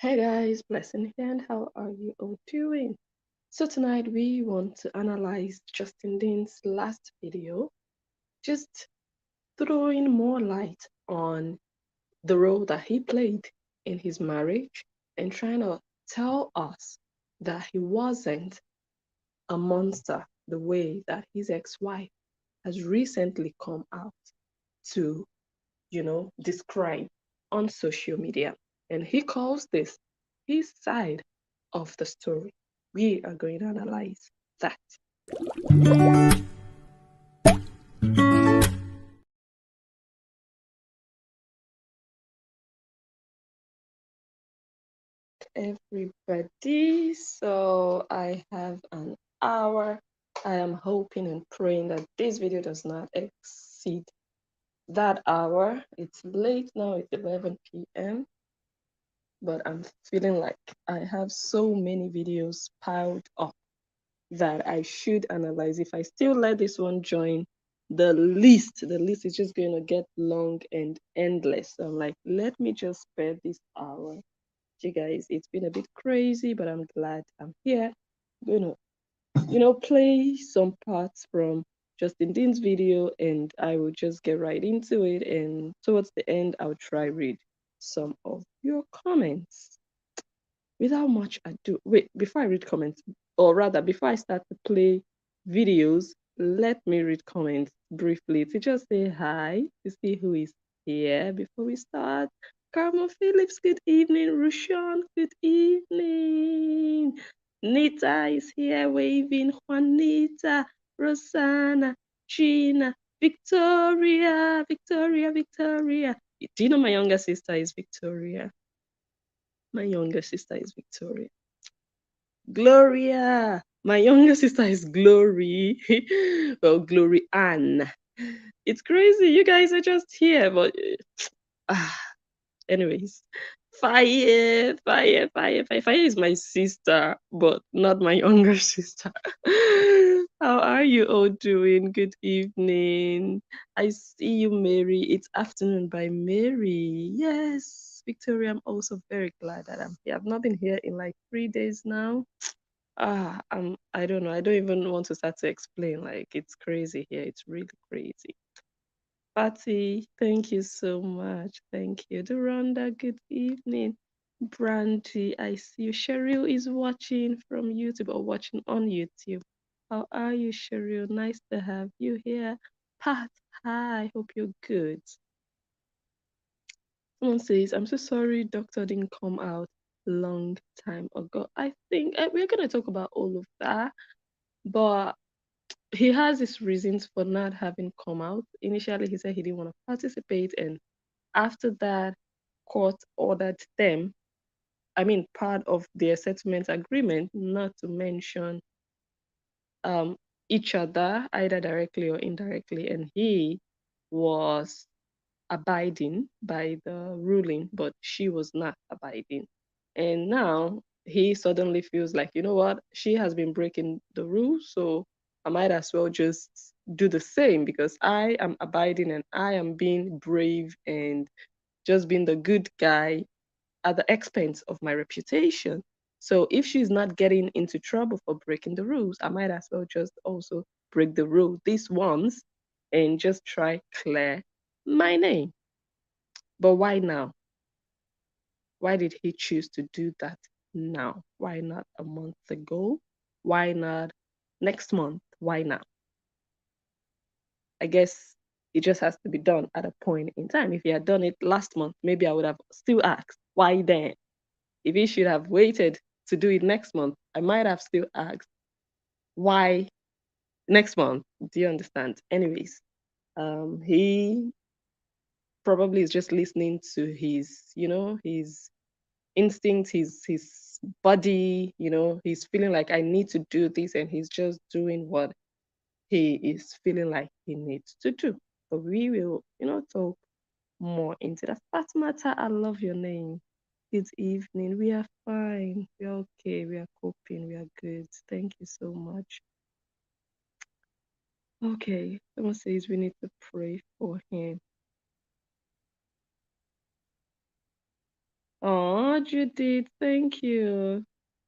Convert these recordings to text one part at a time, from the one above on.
Hey guys, blessing here, and how are you all doing? So tonight we want to analyze Justin Dean's last video, just throwing more light on the role that he played in his marriage and trying to tell us that he wasn't a monster the way that his ex-wife has recently come out to, describe on social media. And he calls this his side of the story. We are going to analyze that. Everybody, so I have an hour. I am hoping and praying that this video does not exceed that hour. It's late now, it's 11 p.m. But I'm feeling like I have so many videos piled up that I should analyze. If I still let this one join the list is just going to get long and endless. So I'm like, let me just spare this hour. You guys, it's been a bit crazy, but I'm glad I'm here. I'm going to, play some parts from Justin Dean's video, and I will just get right into it. And towards the end, I'll try read some of your comments. Without much ado, wait, before I read comments, or rather, before I start to play videos, let me read comments briefly to just say hi, to see who is here before we start. Carmo Phillips, good evening. Rushan, good evening. Nita is here waving. Juanita, Rosanna, Gina, Victoria, Victoria, Victoria. Do you know my younger sister is Victoria? My younger sister is Victoria. Gloria. My younger sister is Glory. Well, Glory Ann. It's crazy. You guys are just here, but anyways. Fire, fire, fire, fire. Fire is my sister, but not my younger sister. How are you all doing? Good evening. I see you, Mary. It's afternoon by Mary. Yes, Victoria, I'm also very glad that I'm here. I've not been here in like 3 days now. I don't know. I don't even want to start to explain. Like, it's crazy here. It's really crazy. Patty, thank you so much. Thank you. Duranda, good evening. Brandy, I see you. Cheryl is watching from YouTube or watching on YouTube. How are you, Cheryl? Nice to have you here. Pat, hi. Hope you're good. Someone says, I'm so sorry doctor didn't come out long time ago. I think we're going to talk about all of that, but he has his reasons for not having come out. Initially, he said he didn't want to participate, and after that, court ordered them, part of their settlement agreement, not to mention um, each other, either directly or indirectly. And he was abiding by the ruling, but she was not abiding. And now he suddenly feels like, you know what, she has been breaking the rules, so I might as well just do the same because I am abiding and I am being brave and just being the good guy at the expense of my reputation. So if she's not getting into trouble for breaking the rules, I might as well just also break the rule this once and just try clear my name. But why now? Why did he choose to do that now? Why not a month ago? Why not next month? Why now? I guess it just has to be done at a point in time. If he had done it last month, maybe I would have still asked, why then? If he should have waited to do it next month, I might have still asked, why next month? Do you understand? Anyways, he probably is just listening to his instinct, his body, he's feeling like I need to do this, and he's just doing what he is feeling like he needs to do. But we will, talk more into that. Fatmata, I love your name. Good evening. We are fine. We are okay. We are coping. We are good. Thank you so much. Okay. Someone says we need to pray for him. Oh, Judith, thank you.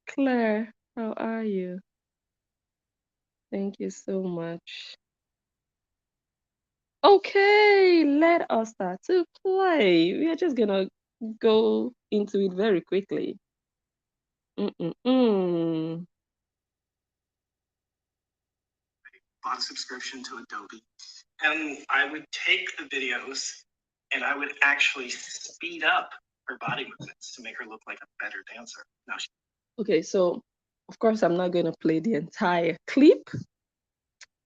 Claire, how are you? Thank you so much. Okay, let us start to play. We are just gonna go into it very quickly. Mm-mm-mm. Bought a subscription to Adobe, and I would take the videos and I would actually speed up her body movements to make her look like a better dancer. Now she Okay, so of course I'm not gonna play the entire clip.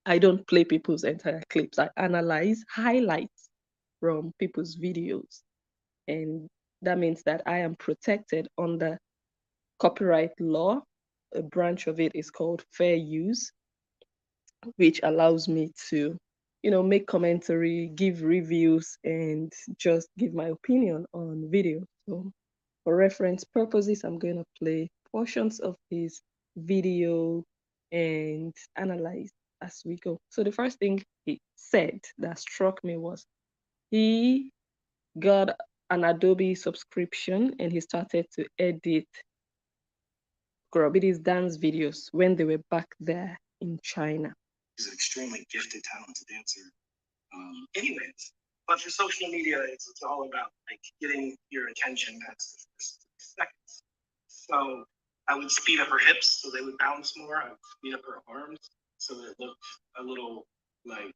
I don't play people's entire clips. I analyze highlights from people's videos, and that means that I am protected under copyright law. A branch of it is called fair use, which allows me to, make commentary, give reviews, and just give my opinion on video. So for reference purposes, I'm going to play portions of his video and analyze as we go. So the first thing he said that struck me was he got an Adobe subscription and he started to edit Gorobidi's dance videos when they were back there in China. She's an extremely gifted, talented dancer. Anyways, but for social media, it's all about like getting your attention. That's the first seconds. So I would speed up her hips so they would bounce more. I would speed up her arms so that it looked a little like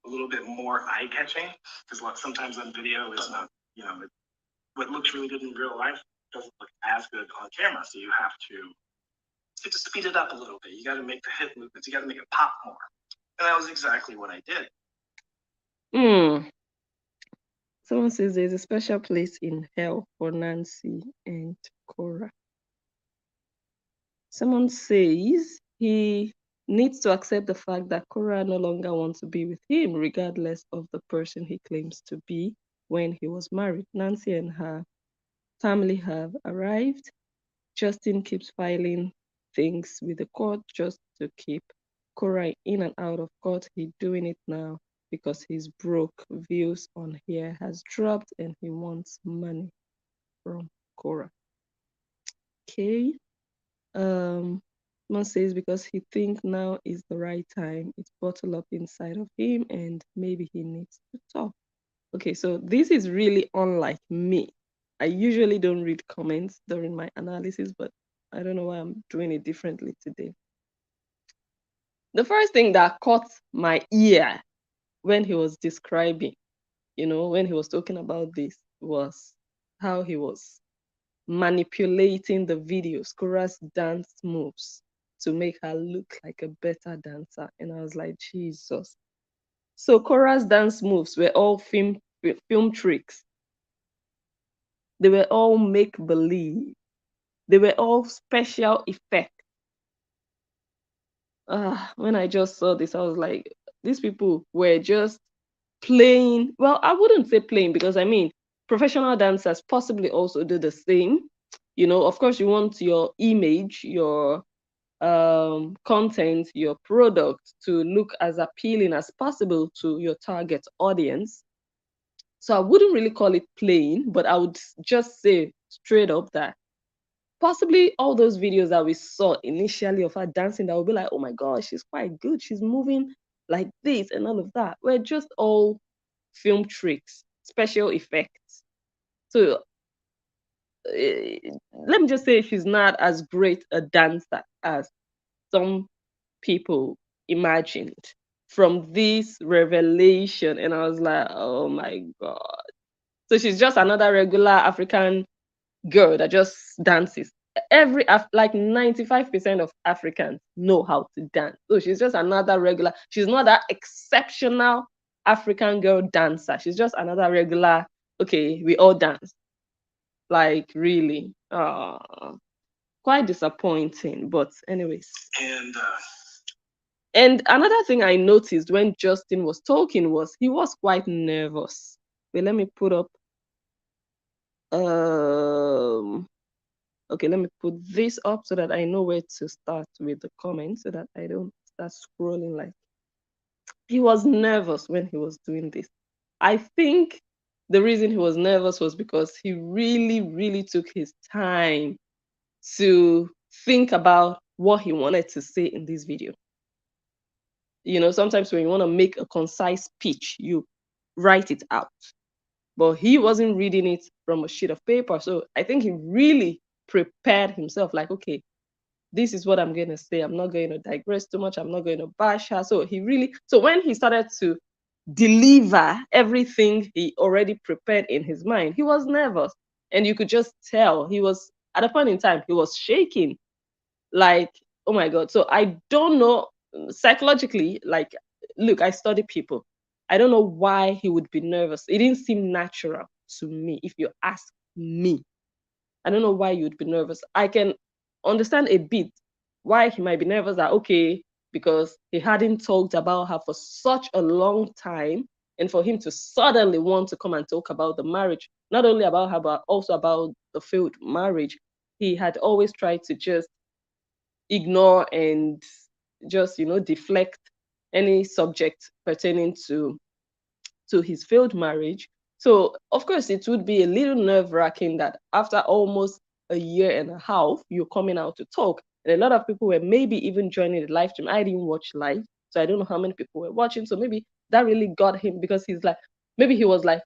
a little bit more eye catching. Because sometimes on video, it's not, what looks really good in real life doesn't look as good on camera. So you have to speed it up a little bit. You got to make the hip movements. You got to make it pop more. And that was exactly what I did. Someone says there's a special place in hell for Nancy and Cora. Someone says he needs to accept the fact that Cora no longer wants to be with him, regardless of the person he claims to be when he was married. Nancy and her family have arrived. Justin keeps filing things with the court just to keep Cora in and out of court. He's doing it now because he's broke. Views on here has dropped and he wants money from Cora. Okay. Man says because he thinks now is the right time. It's bottled up inside of him and maybe he needs to talk. Okay, so this is really unlike me. I usually don't read comments during my analysis, but I don't know why I'm doing it differently today. The first thing that caught my ear when he was describing, when he was talking about this, was how he was manipulating the videos, Cora's dance moves to make her look like a better dancer. And I was like, Jesus. So Cora's dance moves were all film tricks. They were all make believe. They were all special effects. When I just saw this, I was like, these people were just playing. Well, I wouldn't say playing because I mean, professional dancers possibly also do the same. Of course, you want your image, your content, your product to look as appealing as possible to your target audience. So I wouldn't really call it playing, but I would just say straight up that possibly all those videos that we saw initially of her dancing that would be like, oh my gosh, she's quite good, she's moving like this and all of that, were just all film tricks, special effects. So let me just say she's not as great a dancer as some people imagined from this revelation. And I was like, oh my God. So she's just another regular African girl that just dances. Like 95% of Africans know how to dance. So she's just another regular, she's not that exceptional African girl dancer. She's just another regular, okay, we all dance. Like really. Quite disappointing. But anyways. And another thing I noticed when Justin was talking was he was quite nervous. Wait, let me put up okay, let me put this up so that I know where to start with the comments so that I don't start scrolling. Like he was nervous when he was doing this. I think the reason he was nervous was because he really, really took his time to think about what he wanted to say in this video. Sometimes when you want to make a concise pitch, you write it out. But he wasn't reading it from a sheet of paper. So I think he really prepared himself, like, okay, this is what I'm going to say. I'm not going to digress too much. I'm not going to bash her. So when he started to deliver everything he already prepared in his mind, he was nervous. And you could just tell he was, at a point in time, he was shaking. Like, oh my God. So I don't know psychologically, like, look, I study people. I don't know why he would be nervous. It didn't seem natural to me, if you ask me. I don't know why you would be nervous. I can understand a bit why he might be nervous, that okay, because he hadn't talked about her for such a long time, and for him to suddenly want to come and talk about the marriage, not only about her, but also about the failed marriage. He had always tried to just ignore and just, deflect any subject pertaining to his failed marriage. So, of course, it would be a little nerve-wracking that after almost a year and a half, you're coming out to talk. And a lot of people were maybe even joining the live stream. I didn't watch live, so I don't know how many people were watching. So maybe that really got him, because he's like, maybe he was like,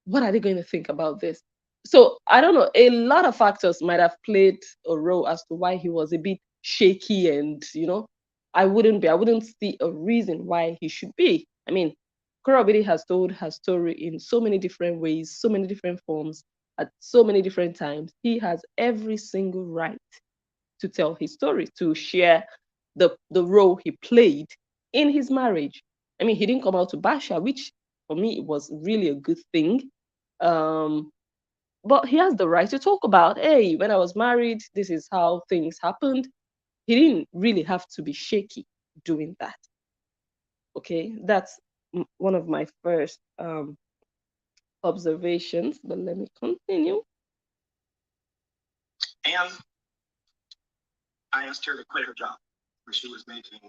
what are they going to think about this? So I don't know. A lot of factors might have played a role as to why he was a bit shaky, and I wouldn't see a reason why he should be. I mean, Korobidi has told her story in so many different ways, so many different forms, at so many different times. He has every single right to tell his story, to share the role he played in his marriage. I mean, he didn't come out to bash her, which for me it was really a good thing. Um, but he has the right to talk about, hey, when I was married, this is how things happened. He didn't really have to be shaky doing that. Okay, that's one of my first observations, but let me continue. And I asked her to quit her job, where she was making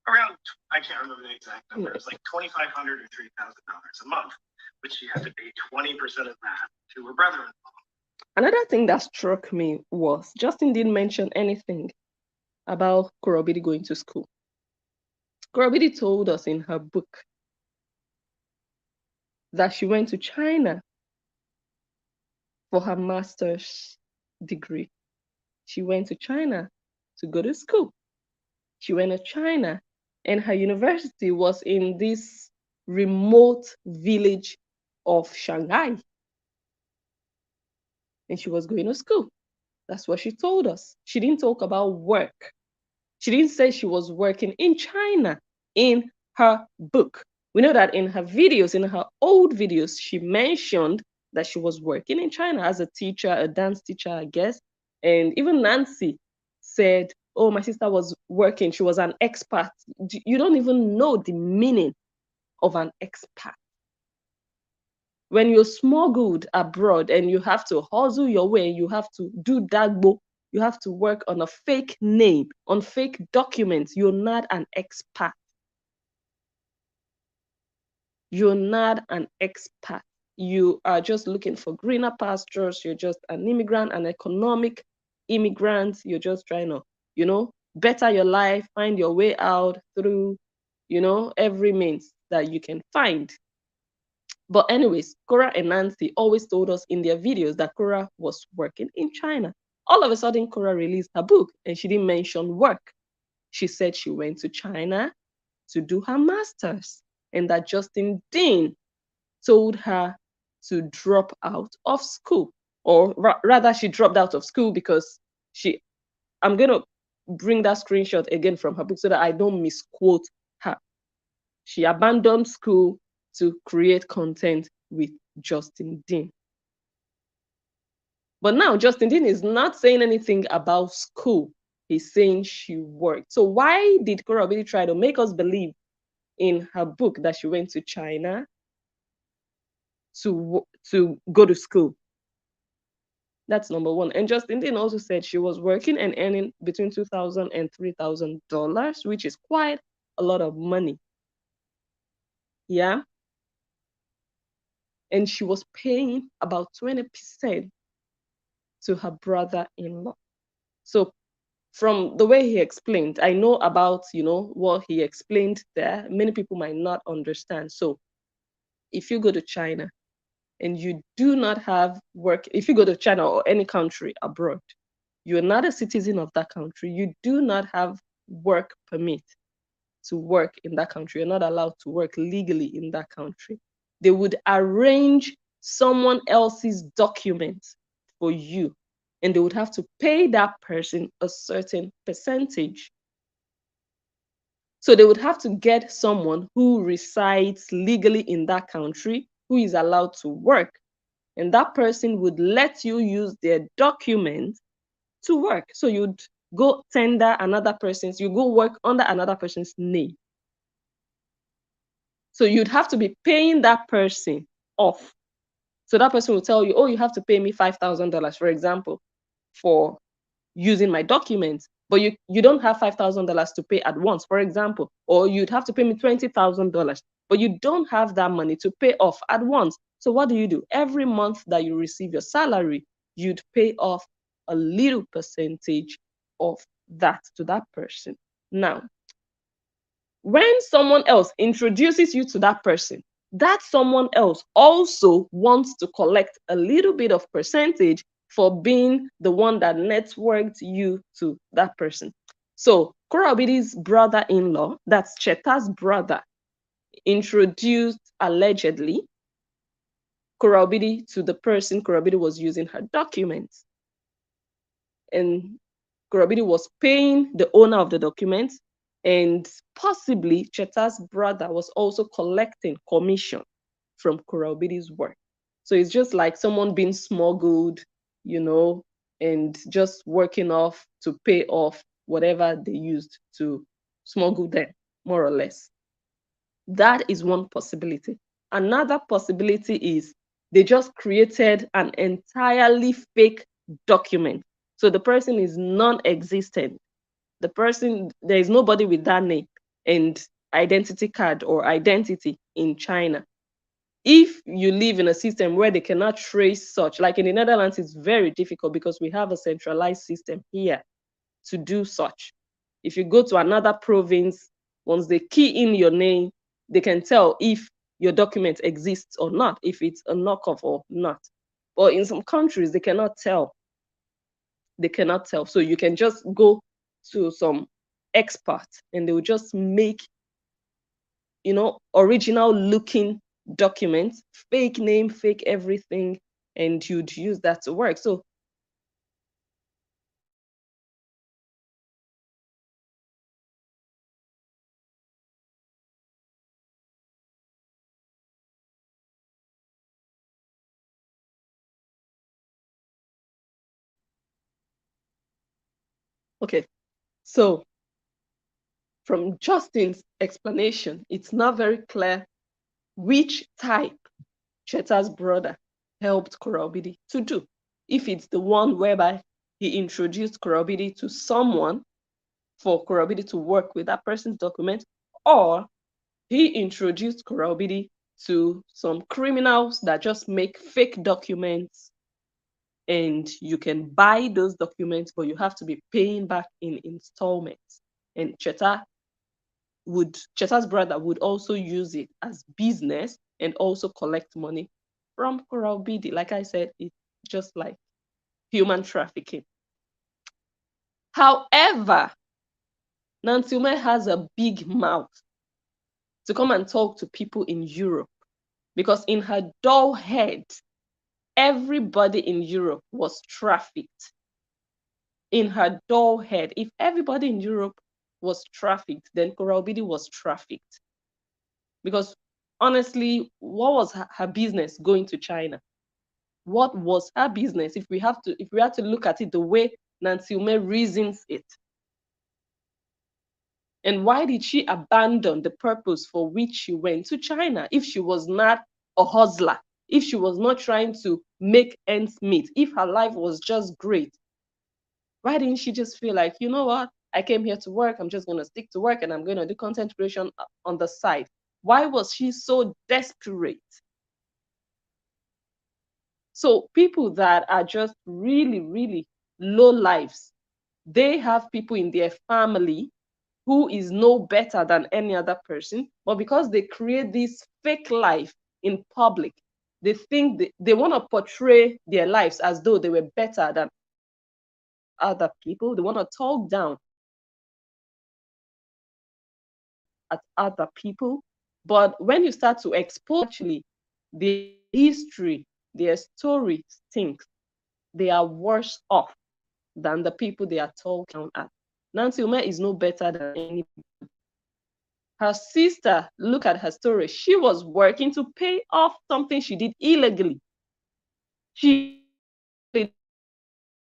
around, I can't remember the exact number, it was like $2,500 or $3,000 a month, which she had to pay 20% of that to her brother-in-law. Another thing that struck me was Justin didn't mention anything about Korobidi going to school. Korobidi told us in her book that she went to China for her master's degree. She went to China to go to school. She went to China, and her university was in this remote village of Shanghai. And she was going to school. That's what she told us. She didn't talk about work. She didn't say she was working in China in her book. We know that in her videos, in her old videos, she mentioned that she was working in China as a teacher, a dance teacher, I guess. And even Nancy said, oh, my sister was working. She was an expat. You don't even know the meaning of an expat. When you're smuggled abroad and you have to hustle your way, you have to do dagbo, you have to work on a fake name, on fake documents, you're not an expat. You're not an expat. You are just looking for greener pastures. You're just an immigrant, an economic immigrant. You're just trying to, better your life, find your way out through, every means that you can find. But anyways, Cora and Nancy always told us in their videos that Cora was working in China. All of a sudden, Cora released her book and she didn't mention work. She said she went to China to do her master's, and that Justin Dean told her to drop out of school. Or rather, she dropped out of school because I'm going to bring that screenshot again from her book so that I don't misquote her. She abandoned school to create content with Justin Dean. But now Justin Dean is not saying anything about school. He's saying she worked. So why did Cora really try to make us believe in her book that she went to China to go to school? That's number one. And Justin Dean also said she was working and earning between $2,000 and $3,000, which is quite a lot of money. Yeah. and she was paying about 20% to her brother-in-law. So from the way he explained, I know about, what he explained there. Many people might not understand. So if you go to China and you do not have work, if you go to China or any country abroad, you're not a citizen of that country, you do not have work permit to work in that country, you're not allowed to work legally in that country, they would arrange someone else's documents for you, and they would have to pay that person a certain percentage. So they would have to get someone who resides legally in that country, who is allowed to work, and that person would let you use their documents to work. So you'd go tender another person's, you go work under another person's name. So you'd have to be paying that person off. So that person will tell you, oh, you have to pay me $5,000, for example, for using my documents, but you don't have $5,000 to pay at once, for example, or you'd have to pay me $20,000, but you don't have that money to pay off at once. So what do? Every month that you receive your salary, you'd pay off a little percentage of that to that person. Now, when someone else introduces you to that person, that someone else also wants to collect a little bit of percentage for being the one that networked you to that person. So Korobidi's brother-in-law, that's Cheta's brother, introduced allegedly Korobidi to the person Korobidi was using her documents. And Korobidi was paying the owner of the documents, and possibly Cheta's brother was also collecting commission from Korobidi's work. So it's just like someone being smuggled, and just working off to pay off whatever they used to smuggle them, more or less. That is one possibility. Another possibility is they just created an entirely fake document. So the person is non-existent. The person, there is nobody with that name and identity card or identity in China. If you live in a system where they cannot trace such, like in the Netherlands, it's very difficult because we have a centralized system here to do such. If you go to another province, once they key in your name, they can tell if your document exists or not, if it's a knockoff or not. But in some countries, they cannot tell. They cannot tell. So you can just go to some expert and they will just make, original looking documents, fake name, fake everything, and you'd use that to work. So okay, so from Justin's explanation, it's not very clear which type Cheta's brother helped Korobidi to do. If it's the one whereby he introduced Korobidi to someone for Korobidi to work with that person's document, or he introduced Korobidi to some criminals that just make fake documents, and you can buy those documents, but you have to be paying back in installments. And Cheta's brother would also use it as business and also collect money from Korobidi. Like I said, it's just like human trafficking. However, Nantume has a big mouth to come and talk to people in Europe, because in her dull head, everybody in Europe was trafficked. In her dull head, if everybody in Europe was trafficked, then Korobidi was trafficked. Because honestly, what was her business going to China? What was her business if we had to look at it the way Nancy Ume reasons it? And why did she abandon the purpose for which she went to China if she was not a hustler, if she was not trying to make ends meet, if her life was just great? Why didn't she just feel like, you know what? I came here to work. I'm just going to stick to work and I'm going to do content creation on the side. Why was she so desperate So people that are just really, really low lives, they have people in their family who is no better than any other person, but because they create this fake life in public, they think they want to portray their lives as though they were better than other people. They want to talk down at other people. But when you start to expose actually their history, their story stinks, they are worse off than the people they are talking at. Nancy Umeh is no better than anybody. Her sister, look at her story. She was working to pay off something she did illegally. She didn't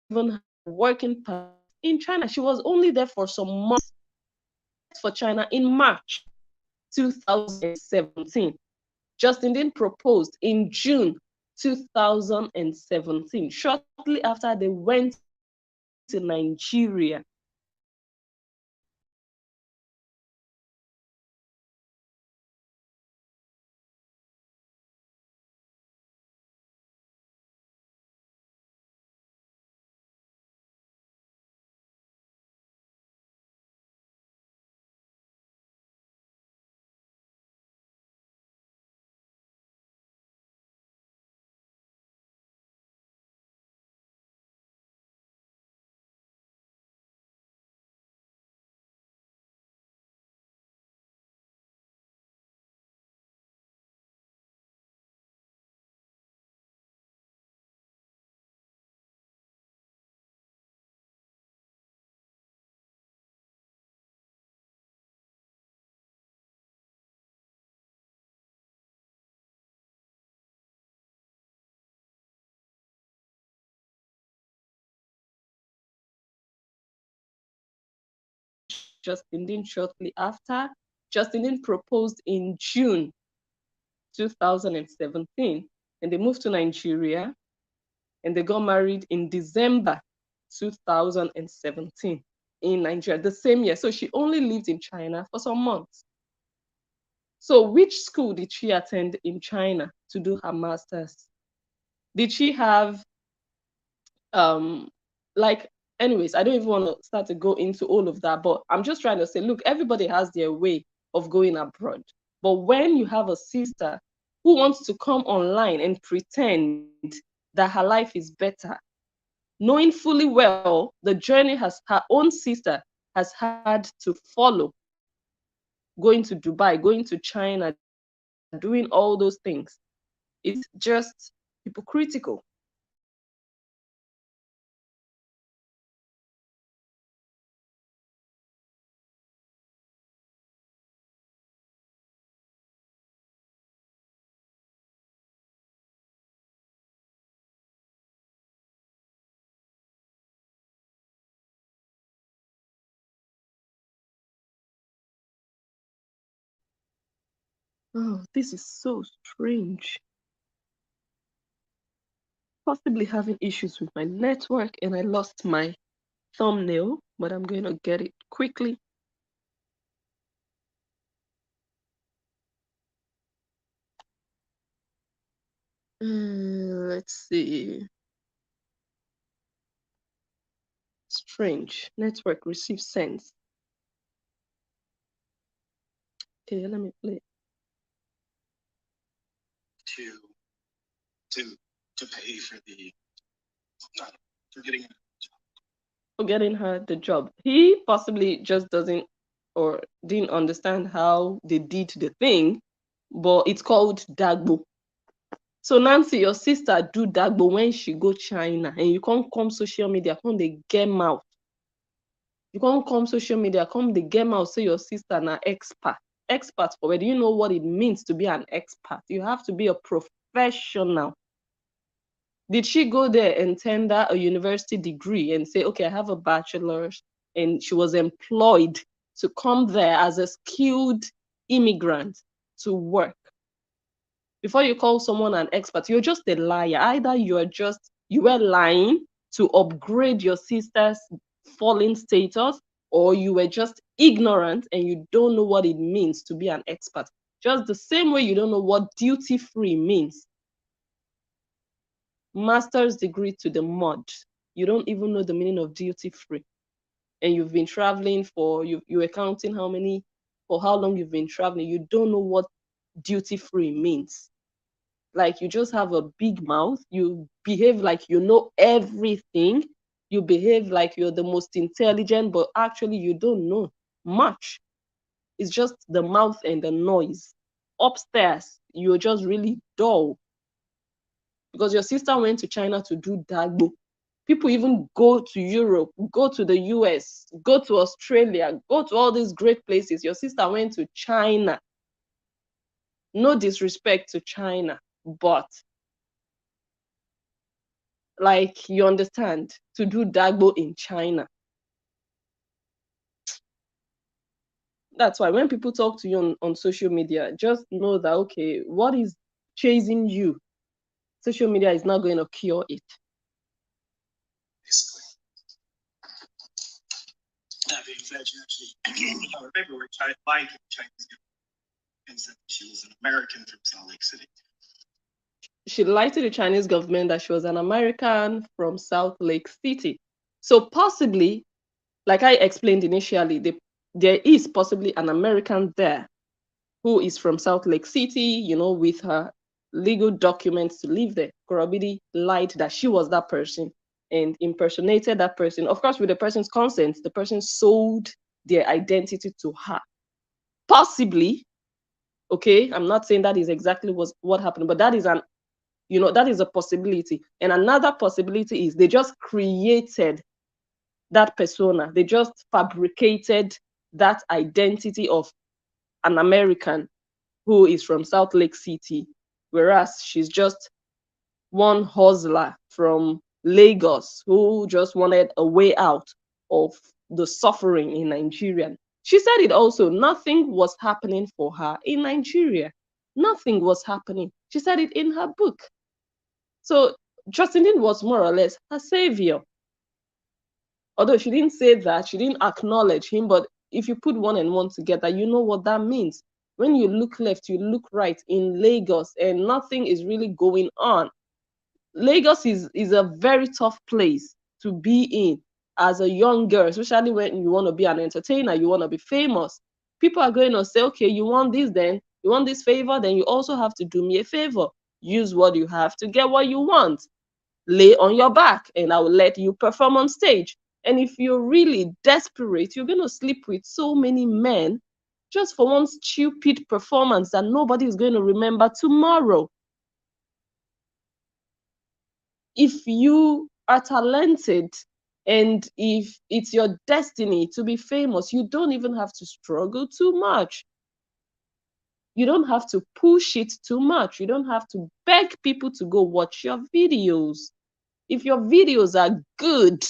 even have working permit in China. She was only there for some months for China in March 2017. Justin Dean proposed in June 2017, shortly after they went to Nigeria. Justin Dean shortly after. Justin Dean proposed in June 2017, and they moved to Nigeria, and they got married in December 2017 in Nigeria, the same year. So she only lived in China for some months. So which school did she attend in China to do her master's? Did she have um like anyways, I don't even want to start to go into all of that, but I'm just trying to say, look, everybody has their way of going abroad. But when you have a sister who wants to come online and pretend that her life is better, knowing fully well the journey has her own sister has had to follow, going to Dubai, going to China, doing all those things, it's just hypocritical. Oh, this is so strange. Possibly having issues with my network and I lost my thumbnail, but I'm going to get it quickly. Let's see. Strange. Network receives sense. Okay, let me play. To to to pay for the for getting For getting her the job. He possibly just doesn't or didn't understand how they did the thing, but it's called Dagbo. So Nancy, your sister do Dagbo when she go China and you can't come social media, come they get mouth. You can't come social media, come the game out, say your sister an expert. Expert for whether you know what it means to be an expert. You have to be a professional. Did she go there and tender a university degree and say, okay, I have a bachelor's, and she was employed to come there as a skilled immigrant to work? Before you call someone an expert, you're just a liar. Either you were lying to upgrade your sister's fallen status, or you were just ignorant and you don't know what it means to be an expert. Just the same way you don't know what duty free means. master's degree to the mud. You don't even know the meaning of duty free. And you've been traveling for, you were counting for how long you've been traveling. You don't know what duty free means. Like, you just have a big mouth. You behave like you know everything. You behave like you're the most intelligent, but actually you don't know much. It's just the mouth and the noise. Upstairs, you're just really dull. Because your sister went to China to do dagbo. People even go to Europe, go to the US, go to Australia, go to all these great places. Your sister went to China. No disrespect to China, but like, you understand, to do dagbo in China. That's why when people talk to you on social media, just know that, okay, what is chasing you? Social media is not going to cure it. Basically. That being said, she actually, her paperwork lied to the Chinese government and said she was an American from Salt Lake City. She lied to the Chinese government that she was an American from Salt Lake City. So possibly, like I explained initially, there is possibly an American there who is from Salt Lake City, with her legal documents to live there. Korobidi lied that she was that person and impersonated that person. Of course, with the person's consent, the person sold their identity to her. Possibly, okay, I'm not saying that is exactly what happened, but that is that is a possibility. And another possibility is they just created that persona. They just fabricated that identity of an American who is from Salt Lake City, whereas she's just one hustler from Lagos who just wanted a way out of the suffering in Nigeria. She said it also, nothing was happening for her in Nigeria. Nothing was happening. She said it in her book. So Justin was more or less her savior. Although she didn't say that, she didn't acknowledge him, but if you put one and one together, you know what that means. When you look left, you look right in Lagos and nothing is really going on. Lagos is a very tough place to be in as a young girl, especially when you want to be an entertainer, you want to be famous. People are going to say, okay, you want this, then you want this favor, then you also have to do me a favor. Use what you have to get what you want. Lay on your back and I will let you perform on stage. And if you're really desperate, you're going to sleep with so many men just for one stupid performance that nobody is going to remember tomorrow. If you are talented and if it's your destiny to be famous, you don't even have to struggle too much. You don't have to push it too much. You don't have to beg people to go watch your videos. If your videos are good,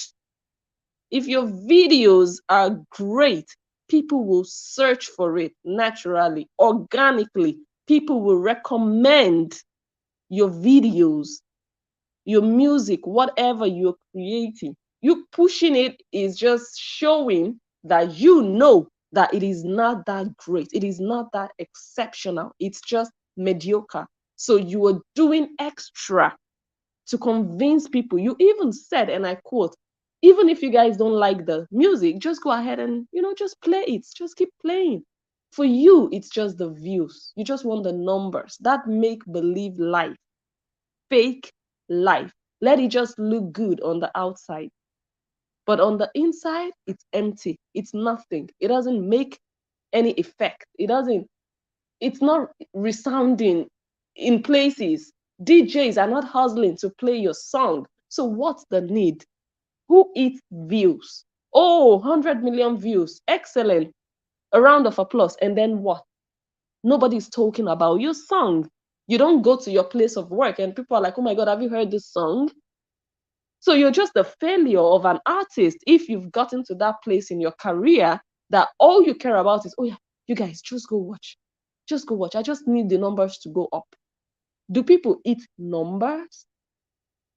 if your videos are great, people will search for it naturally, organically. People will recommend your videos, your music, whatever you're creating. You pushing it is just showing that you know that it is not that great. It is not that exceptional. It's just mediocre. So you are doing extra to convince people. You even said, and I quote, even if you guys don't like the music, just go ahead and, just play it. Just keep playing. For you, it's just the views. You just want the numbers. That make believe life, fake life. Let it just look good on the outside. But on the inside, it's empty. It's nothing. It doesn't make any effect. It's not resounding in places. DJs are not hustling to play your song. So what's the need? Who eats views? Oh, 100 million views. Excellent. A round of applause. And then what? Nobody's talking about your song. You don't go to your place of work and people are like, oh my God, have you heard this song? So you're just a failure of an artist if you've gotten to that place in your career that all you care about is, oh yeah, you guys just go watch. Just go watch. I just need the numbers to go up. Do people eat numbers?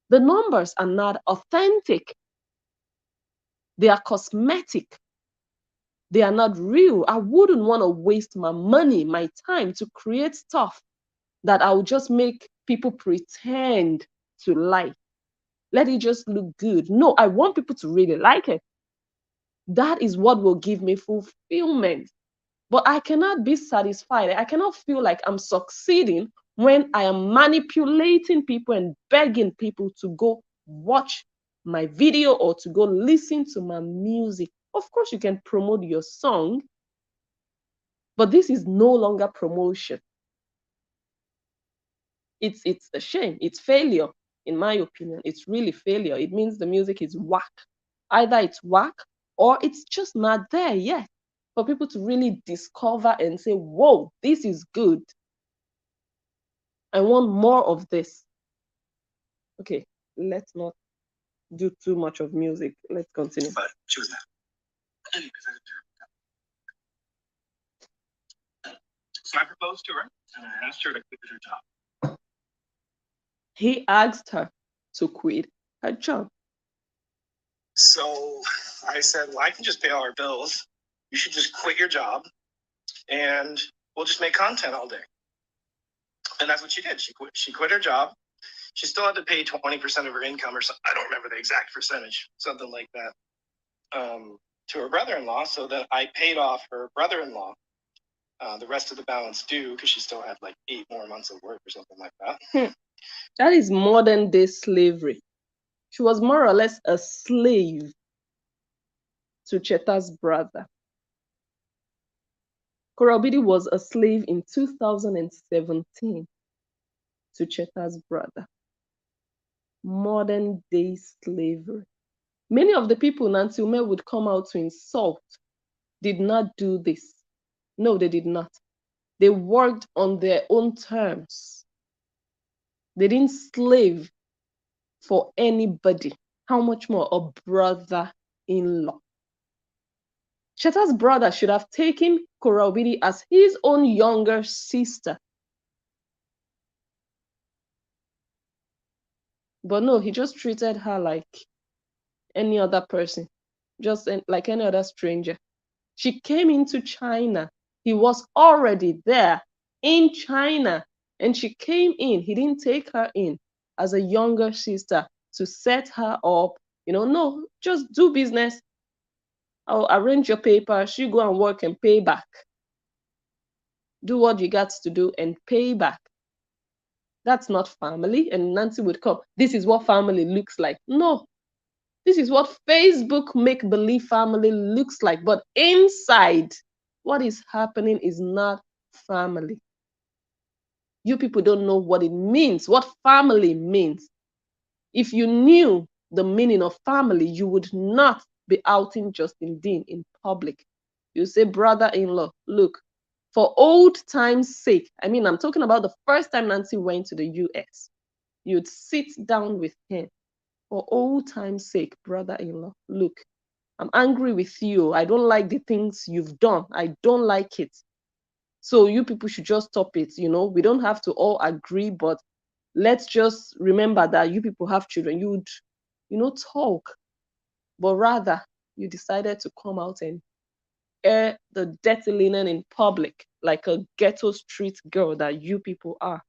The numbers are not authentic. They are cosmetic. They are not real. I wouldn't want to waste my money, my time to create stuff that I will just make people pretend to like. Let it just look good. No, I want people to really like it. That is what will give me fulfillment. But I cannot be satisfied. I cannot feel like I'm succeeding when I am manipulating people and begging people to go watch my video or to go listen to my music. Of course, you can promote your song, but this is no longer promotion. It's a shame. It's failure, in my opinion. It's really failure. It means the music is whack. Either it's whack or it's just not there yet for people to really discover and say, whoa, this is good. I want more of this. Okay, let's not do too much of music. Let's continue. But she was not. So I proposed to her and I asked her to quit her job. He asked her to quit her job. So I said, well, I can just pay all our bills. You should just quit your job and we'll just make content all day. And that's what she did. She quit her job. She still had to pay 20% of her income or something. I don't remember the exact percentage, something like that, to her brother-in-law, so that I paid off her brother-in-law the rest of the balance due, because she still had like 8 more months of work or something like that. That is modern day slavery. She was more or less a slave to Cheta's brother. Korobidi was a slave in 2017 to Cheta's brother. Modern day slavery. Many of the people Nancy Ume would come out to insult did not do this. No, they did not. They worked on their own terms. They didn't slave for anybody. How much more a brother-in-law? Cheta's brother should have taken Korobidi as his own younger sister. But no, he just treated her like any other person, just like any other stranger. She came into China. He was already there in China, and she came in. He didn't take her in as a younger sister to set her up. No, just do business. I'll arrange your papers. You go and work and pay back. Do what you got to do and pay back. That's not family. And Nancy would come. This is what family looks like. No, this is what Facebook make-believe family looks like. But inside, what is happening is not family. You people don't know what it means, what family means. If you knew the meaning of family, you would not be outing Justin Dean in public. You say, brother-in-law, look, for old time's sake, I'm talking about the first time Nancy went to the US, you'd sit down with him. For old time's sake, brother-in-law, look, I'm angry with you. I don't like the things you've done. I don't like it. So you people should just stop it. We don't have to all agree, but let's just remember that you people have children. You would, talk. But rather, you decided to come out and air the dirty linen in public like a ghetto street girl that you people are.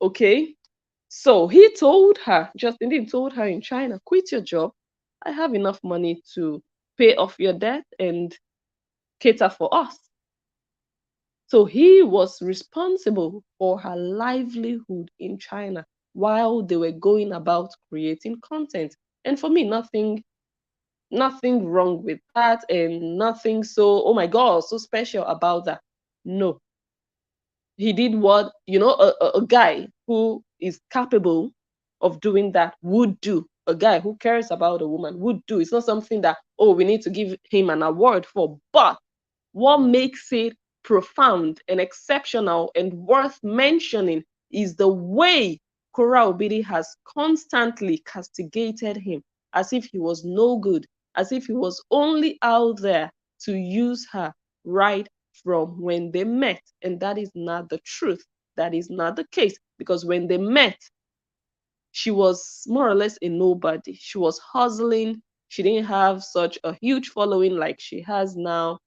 Okay? So he told her, Justin Dean told her in China, quit your job. I have enough money to pay off your debt and cater for us. So he was responsible for her livelihood in China while they were going about creating content. And for me, nothing wrong with that, and nothing so, oh my God, so special about that. No. He did what, a guy who is capable of doing that would do. A guy who cares about a woman would do. It's not something that, oh, we need to give him an award for. But what makes it profound and exceptional and worth mentioning is the way Kora Obidi has constantly castigated him as if he was no good, as if he was only out there to use her right from when they met. And that is not the truth. That is not the case, because when they met, she was more or less a nobody. She was hustling. She didn't have such a huge following like she has now.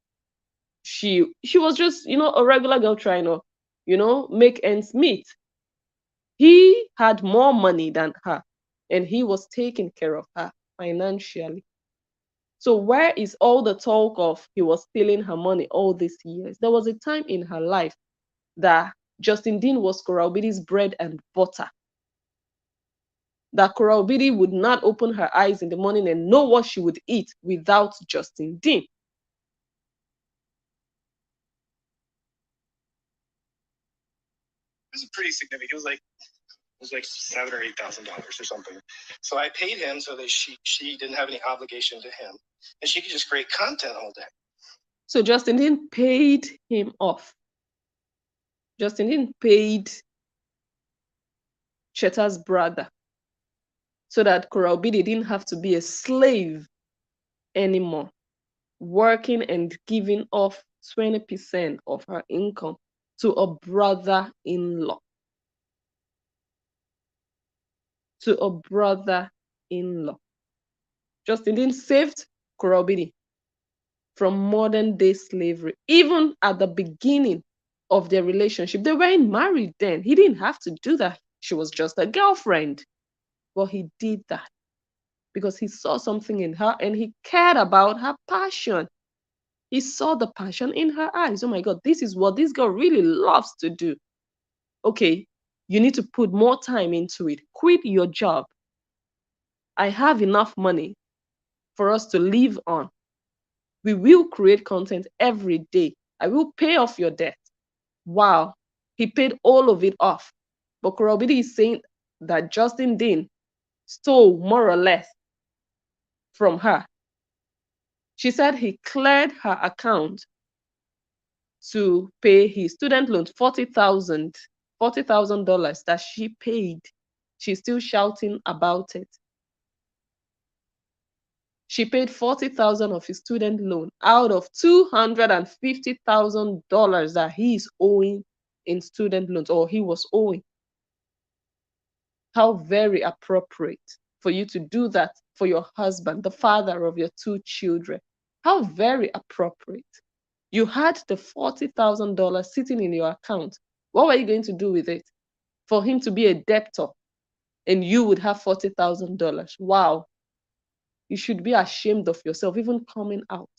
She was just, a regular girl trying to, make ends meet. He had more money than her, and he was taking care of her financially. So where is all the talk of he was stealing her money all these years? There was a time in her life that Justin Dean was Koraubidi's bread and butter. That Koraubidi would not open her eyes in the morning and know what she would eat without Justin Dean. This is pretty significant. It was like $7,000 or $8,000 or something. So I paid him so that she didn't have any obligation to him, and she could just create content all day. So Justin Dean paid him off. Justin Dean paid Cheta's brother so that Koraubidi didn't have to be a slave anymore, working and giving off 20% of her income to a brother-in-law. To a brother-in-law. Justin Dean saved Koraubidi from modern day slavery. Even at the beginning of their relationship, they weren't married then. He didn't have to do that. She was just a girlfriend. But he did that because he saw something in her and he cared about her passion. He saw the passion in her eyes. Oh my God, this is what this girl really loves to do. Okay, you need to put more time into it. Quit your job. I have enough money for us to live on. We will create content every day. I will pay off your debt. Wow, he paid all of it off. But Korobidi is saying that Justin Dean stole more or less from her. She said he cleared her account to pay his student loan, $40,000 that she paid. She's still shouting about it. She paid $40,000 of his student loan out of $250,000 that he is owing in student loans, or he was owing. How very appropriate for you to do that for your husband, the father of your two children. How very appropriate. You had the $40,000 sitting in your account. What were you going to do with it? For him to be a debtor and you would have $40,000. Wow. You should be ashamed of yourself, even coming out.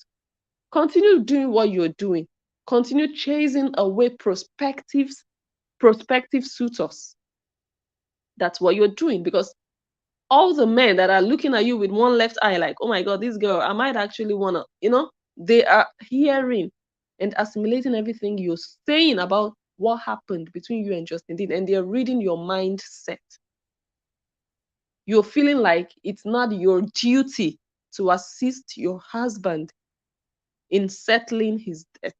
Continue doing what you're doing. Continue chasing away prospective suitors. That's what you're doing, because all the men that are looking at you with one left eye, like, oh my God, this girl, I might actually wanna, they are hearing and assimilating everything you're saying about what happened between you and Justin Dean, and they're reading your mindset. You're feeling like it's not your duty to assist your husband in settling his debt.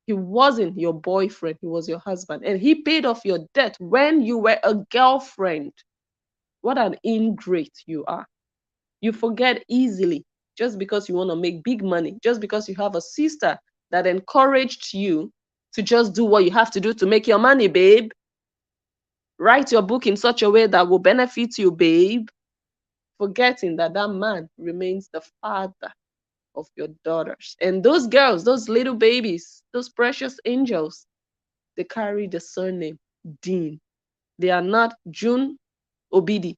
He wasn't your boyfriend, he was your husband. And he paid off your debt when you were a girlfriend. What an ingrate you are. You forget easily just because you want to make big money, just because you have a sister that encouraged you to just do what you have to do to make your money, babe. Write your book in such a way that will benefit you, babe. Forgetting that that man remains the father of your daughters. And those girls, those little babies, those precious angels, they carry the surname Dean. They are not June Obidi.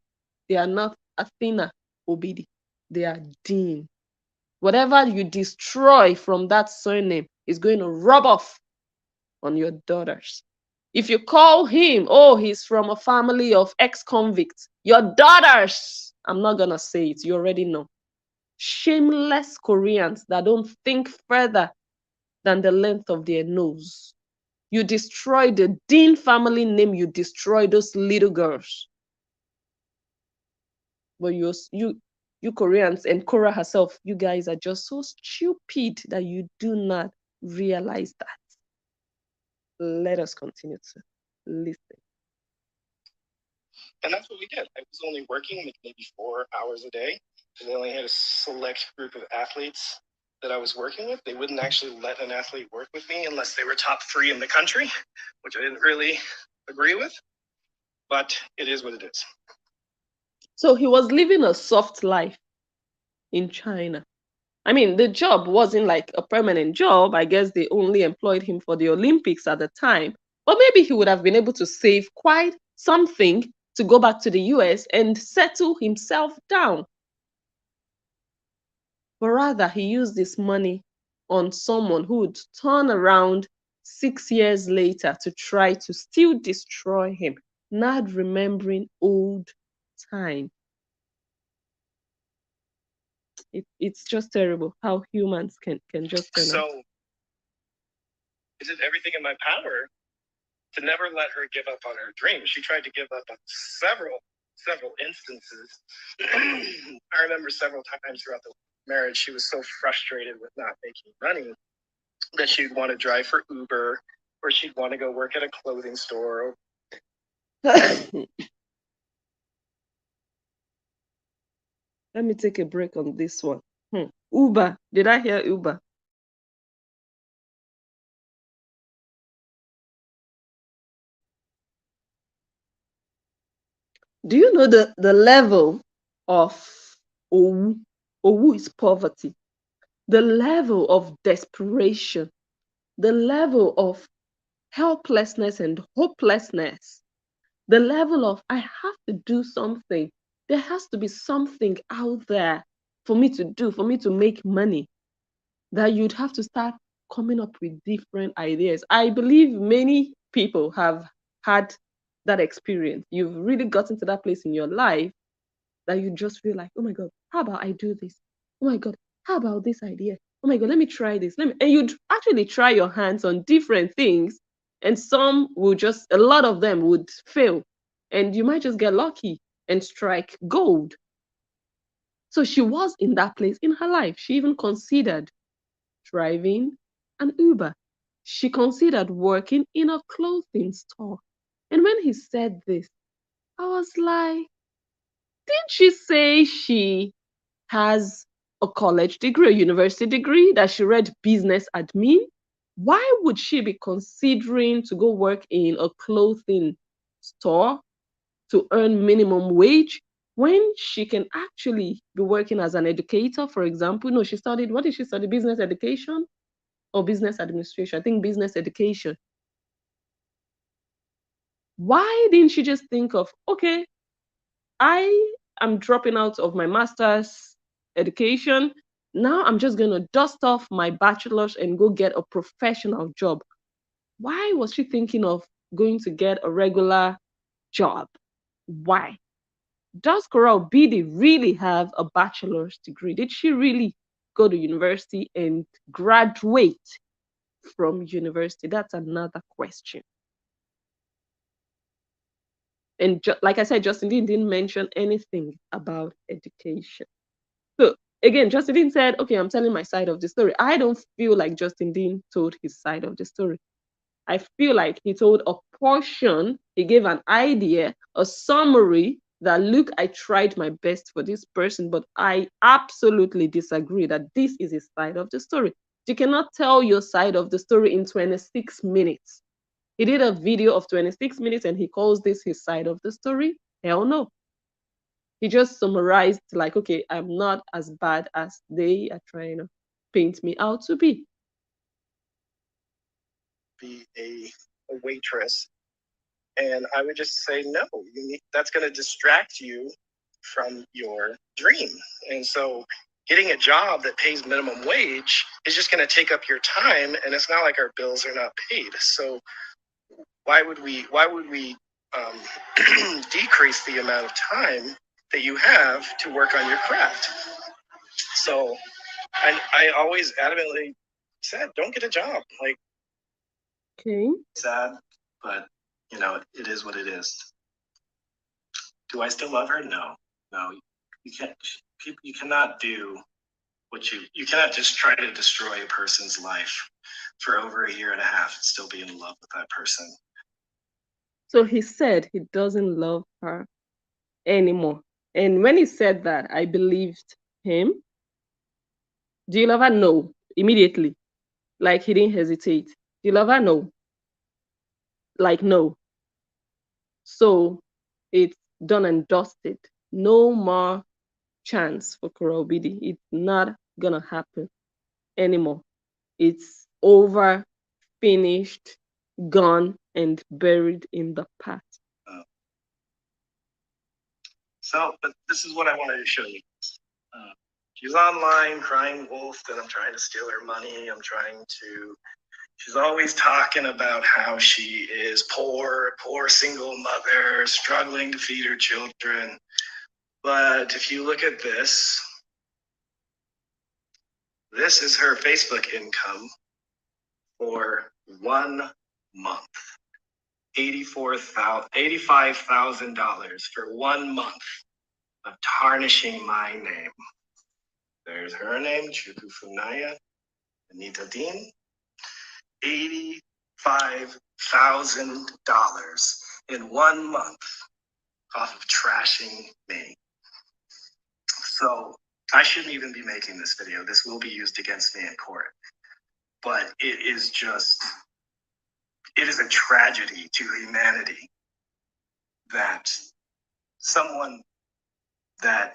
They are not Athena Obidi. They are Dean. Whatever you destroy from that surname is going to rub off on your daughters. If you call him, oh, he's from a family of ex-convicts, your daughters, I'm not going to say it, you already know. Shameless Koreans that don't think further than the length of their nose. You destroy the Dean family name, you destroy those little girls. But you Koreans and Korra herself, you guys are just so stupid that you do not realize that. Let us continue to listen. And that's what we did. I was only working maybe 4 hours a day, because I only had a select group of athletes that I was working with. They wouldn't actually let an athlete work with me unless they were top 3 in the country, which I didn't really agree with. But it is what it is. So he was living a soft life in China. I mean, the job wasn't like a permanent job. I guess they only employed him for the Olympics at the time. But maybe he would have been able to save quite something to go back to the US and settle himself down. But rather, he used this money on someone who would turn around 6 years later to try to still destroy him, not remembering old time. It's just terrible how humans can just turn out. So I did everything in my power to never let her give up on her dream. She tried to give up on several instances. I remember several times throughout the marriage, she was so frustrated with not making money that she'd want to drive for Uber, or she'd want to go work at a clothing store. Let me take a break on this one. Uber. Did I hear Uber? Do you know the level of Owu? Owu is poverty. The level of desperation, the level of helplessness and hopelessness, the level of I have to do something. There has to be something out there for me to do, for me to make money, that you'd have to start coming up with different ideas. I believe many people have had that experience. You've really gotten to that place in your life that you just feel like, oh my God, how about I do this? Oh my God, how about this idea? Oh my God, let me try this. And you'd actually try your hands on different things, and some will just, a lot of them would fail, and you might just get lucky and strike gold. So she was in that place in her life. She even considered driving an Uber. She considered working in a clothing store. And when he said this, I was like, didn't she say she has a college degree, a university degree, that she read business admin? Why would she be considering to go work in a clothing store to earn minimum wage when she can actually be working as an educator, for example? No, she studied, what did she study? Business education or business administration? I think business education. Why didn't she just think of, okay, I am dropping out of my master's education. Now I'm just going to dust off my bachelor's and go get a professional job? Why was she thinking of going to get a regular job? Why? Does Coral Bidi really have a bachelor's degree? Did she really go to university and graduate from university? That's another question. And like I said, Justin Dean didn't mention anything about education. So again, Justin Dean said, okay, I'm telling my side of the story. I don't feel like Justin Dean told his side of the story. I feel like he told a portion, he gave an idea, a summary that, look, I tried my best for this person, but I absolutely disagree that this is his side of the story. You cannot tell your side of the story in 26 minutes. He did a video of 26 minutes and he calls this his side of the story? Hell no. He just summarized, like, okay, I'm not as bad as they are trying to paint me out to be. Be a waitress. And I would just say, no, that's going to distract you from your dream. And so getting a job that pays minimum wage is just going to take up your time. And it's not like our bills are not paid. So why would we decrease the amount of time that you have to work on your craft? So I always adamantly said, don't get a job. Like, okay, sad, but it is what it is. Do I still love her? No. You can't. You cannot do what you cannot just try to destroy a person's life for over a year and a half and still be in love with that person. So he said he doesn't love her anymore. And when he said that, I believed him. Do you love her? No. Immediately. Like, he didn't hesitate. Do you love her? No. Like, no. So it's done and dusted. No more chance for Coral Bidi. It's not gonna happen anymore. It's over, finished, gone, and buried in the past. So, but this is what I wanted to show you. Uh, she's online crying wolf that I'm trying to steal her money. She's always talking about how she is poor single mother, struggling to feed her children. But if you look at this is her Facebook income for 1 month. $85,000 for 1 month of tarnishing my name. There's her name, Chukwufunaya Anita Dean. $85,000 in 1 month off of trashing me. So I shouldn't even be making this video. This will be used against me in court. But it is a tragedy to humanity that someone that.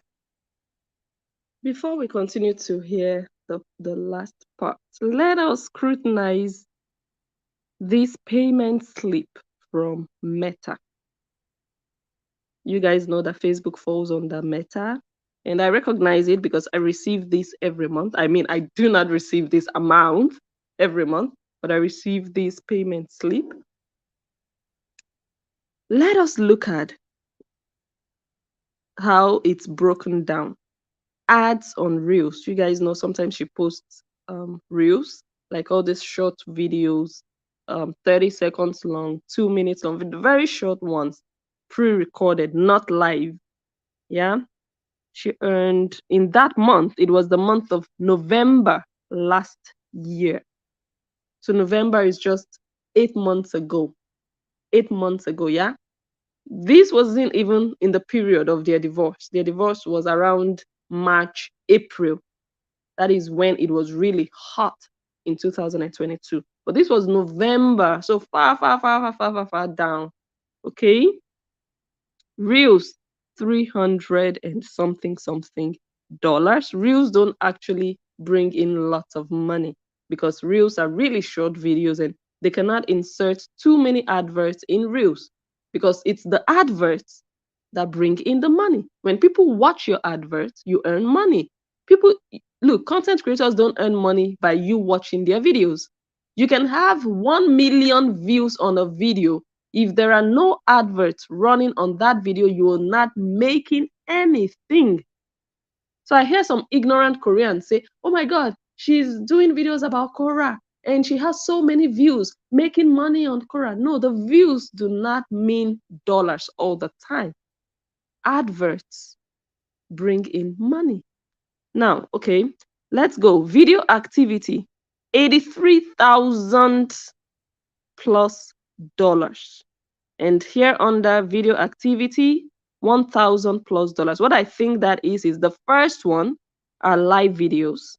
Before we continue to hear the last part, let us scrutinize this payment slip from Meta. You guys know that Facebook falls under Meta, and I recognize it because I receive this every month. I mean, I do not receive this amount every month, but I receive this payment slip. Let us look at how it's broken down. Ads on Reels. You guys know sometimes she posts Reels, like all these short videos, 30 seconds long, 2 minutes long, very short ones, pre-recorded, not live. Yeah. She earned in that month, it was the month of November last year. So November is just 8 months ago. 8 months ago, yeah. This wasn't even in the period of their divorce. Their divorce was around March, April. That is when it was really hot in 2022. But this was November, so far down. Okay. Reels, 300 and something dollars. Reels don't actually bring in lots of money because Reels are really short videos and they cannot insert too many adverts in Reels because it's the adverts that bring in the money. When people watch your adverts, you earn money. People, look, content creators don't earn money by you watching their videos. You can have 1 million views on a video. If there are no adverts running on that video, you are not making anything. So I hear some ignorant Koreans say, oh my God, she's doing videos about Korra and she has so many views, making money on Korra. No, the views do not mean dollars all the time. Adverts bring in money. Now, okay, let's go. Video activity, 83,000 plus dollars. And here under video activity, 1,000 plus dollars. What I think that is the first one are live videos.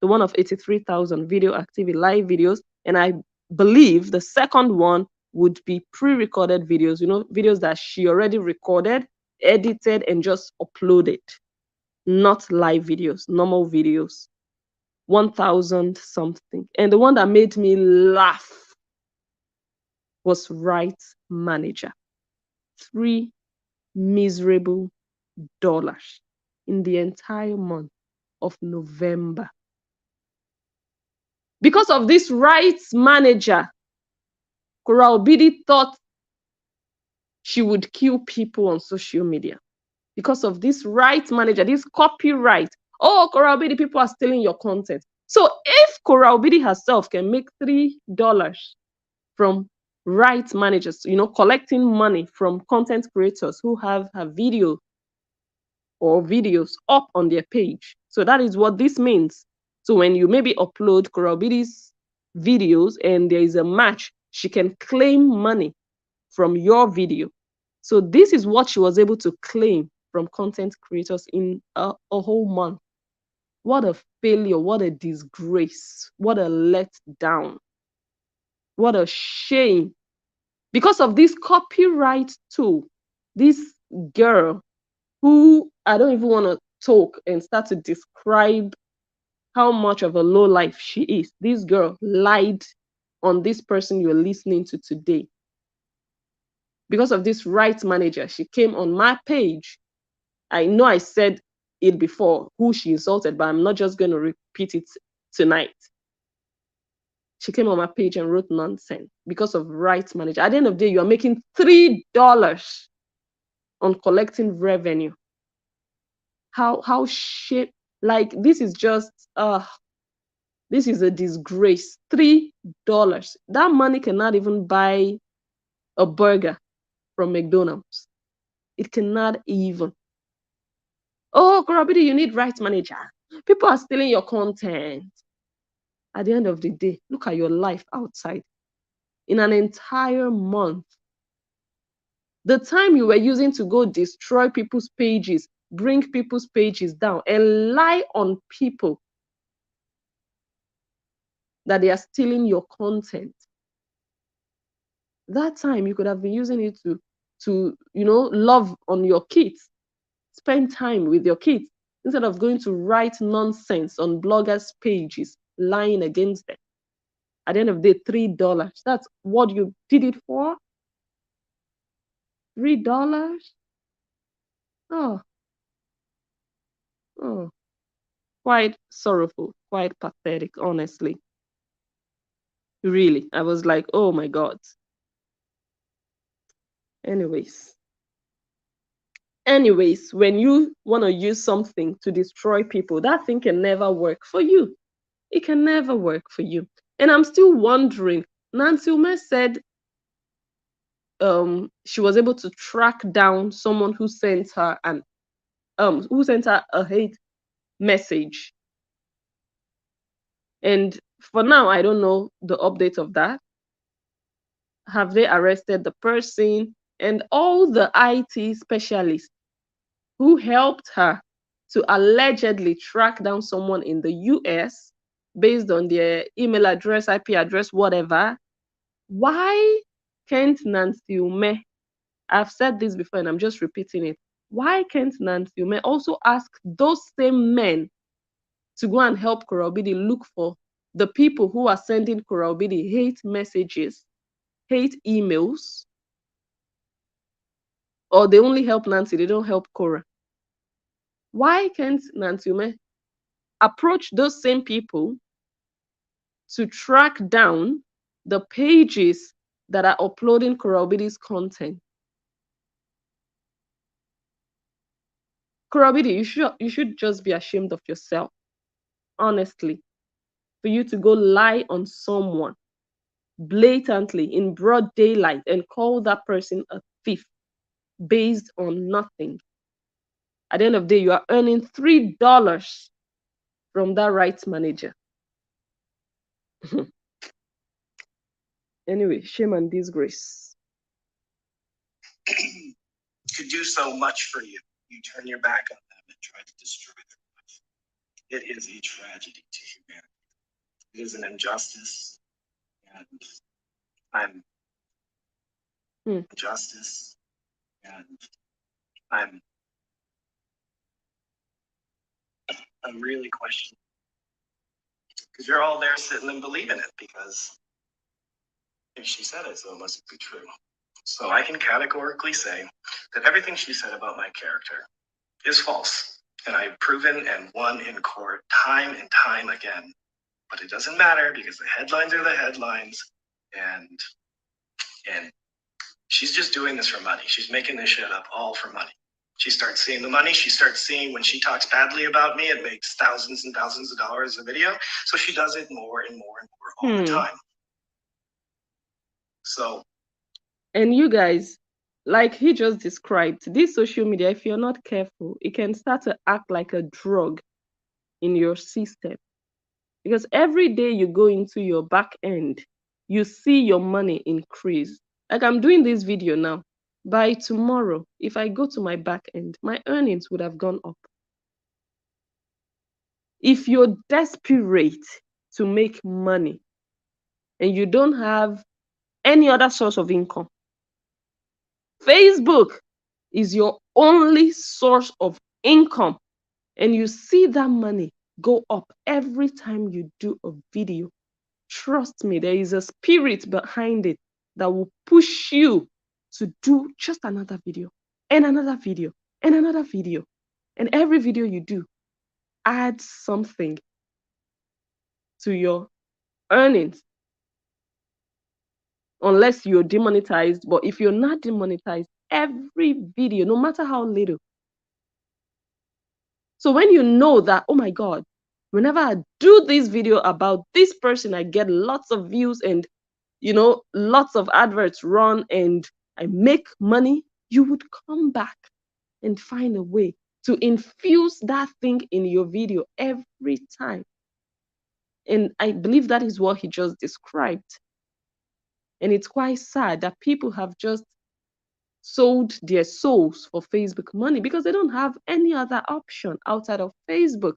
The one of 83,000 video activity live videos. And I believe the second one would be pre-recorded videos, videos that she already recorded, edited, and just uploaded. Not live videos, normal videos. 1,000 something. And the one that made me laugh was Rights Manager. $3 miserable in the entire month of November. Because of this Rights Manager, Korra Obidi thought she would kill people on social media. Because of this Rights Manager, this copyright. Oh, Korra Obidi, people are stealing your content. So if Korra Obidi herself can make $3 from rights managers, collecting money from content creators who have a video or videos up on their page. So that is what this means. So when you maybe upload Korra Obidi's videos and there is a match, she can claim money from your video. So this is what she was able to claim from content creators in a whole month. What a failure, what a disgrace, what a letdown, what a shame. Because of this copyright tool, this girl who I don't even want to talk and start to describe how much of a low life she is. This girl lied on this person you're listening to today. Because of this rights manager, she came on my page I know I said it before, who she insulted, but I'm not just going to repeat it tonight. She came on my page and wrote nonsense because of rights manager. At the end of the day, you are making $3 on collecting revenue. How shit, like this is just this is a disgrace. $3. That money cannot even buy a burger from McDonald's. It cannot even. Oh, Korobidi, you need rights manager. People are stealing your content. At the end of the day, look at your life outside. In an entire month, the time you were using to go destroy people's pages, bring people's pages down, and lie on people that they are stealing your content. That time you could have been using it to love on your kids, spend time with your kids, instead of going to write nonsense on bloggers' pages, lying against them. At the end of the day, $3. That's what you did it for? $3? Oh, oh, quite sorrowful, quite pathetic, honestly. Really, I was like, oh my God. Anyways, when you want to use something to destroy people, that thing can never work for you. It can never work for you. And I'm still wondering, Nancy Ume said she was able to track down someone who sent her a hate message. And for now, I don't know the update of that. Have they arrested the person? And all the IT specialists who helped her to allegedly track down someone in the US based on their email address, IP address, whatever. Why can't Nancy Ume, I've said this before and I'm just repeating it, why can't Nancy Ume also ask those same men to go and help Korobidi look for the people who are sending Korobidi hate messages, hate emails, or they only help Nancy, they don't help Cora? Why can't Nancy Ume approach those same people to track down the pages that are uploading Korobidi's content? Korobidi, you should just be ashamed of yourself, honestly, for you to go lie on someone blatantly in broad daylight and call that person a thief based on nothing. At the end of the day, you are earning $3 from that rights manager. Anyway, shame and disgrace. Could do so much for you. You turn your back on them and try to destroy their life. It is a tragedy to humanity. It is an injustice, and I'm justice, and I'm really questioning, because you're all there sitting and believing it, because if she said it, so it must be true. So I can categorically say that everything she said about my character is false, and I've proven and won in court time and time again. But it doesn't matter, because the headlines are the headlines, and she's just doing this for money. She's making this shit up all for money. She starts seeing the money. She starts seeing when she talks badly about me, it makes thousands and thousands of dollars a video. So she does it more and more and more all the time. So. And you guys, like he just described, this social media, if you're not careful, it can start to act like a drug in your system. Because every day you go into your back end, you see your money increase. Like I'm doing this video now. By tomorrow, if I go to my back end, my earnings would have gone up. If you're desperate to make money and you don't have any other source of income, Facebook is your only source of income, and you see that money go up every time you do a video. Trust me, there is a spirit behind it that will push you to do just another video and another video and another video. And every video you do adds something to your earnings, unless you're demonetized. But if you're not demonetized, every video, no matter how little. So when you know that, oh my God, whenever I do this video about this person, I get lots of views and, lots of adverts run and I make money, you would come back and find a way to infuse that thing in your video every time. And I believe that is what he just described. And it's quite sad that people have just sold their souls for Facebook money because they don't have any other option outside of Facebook.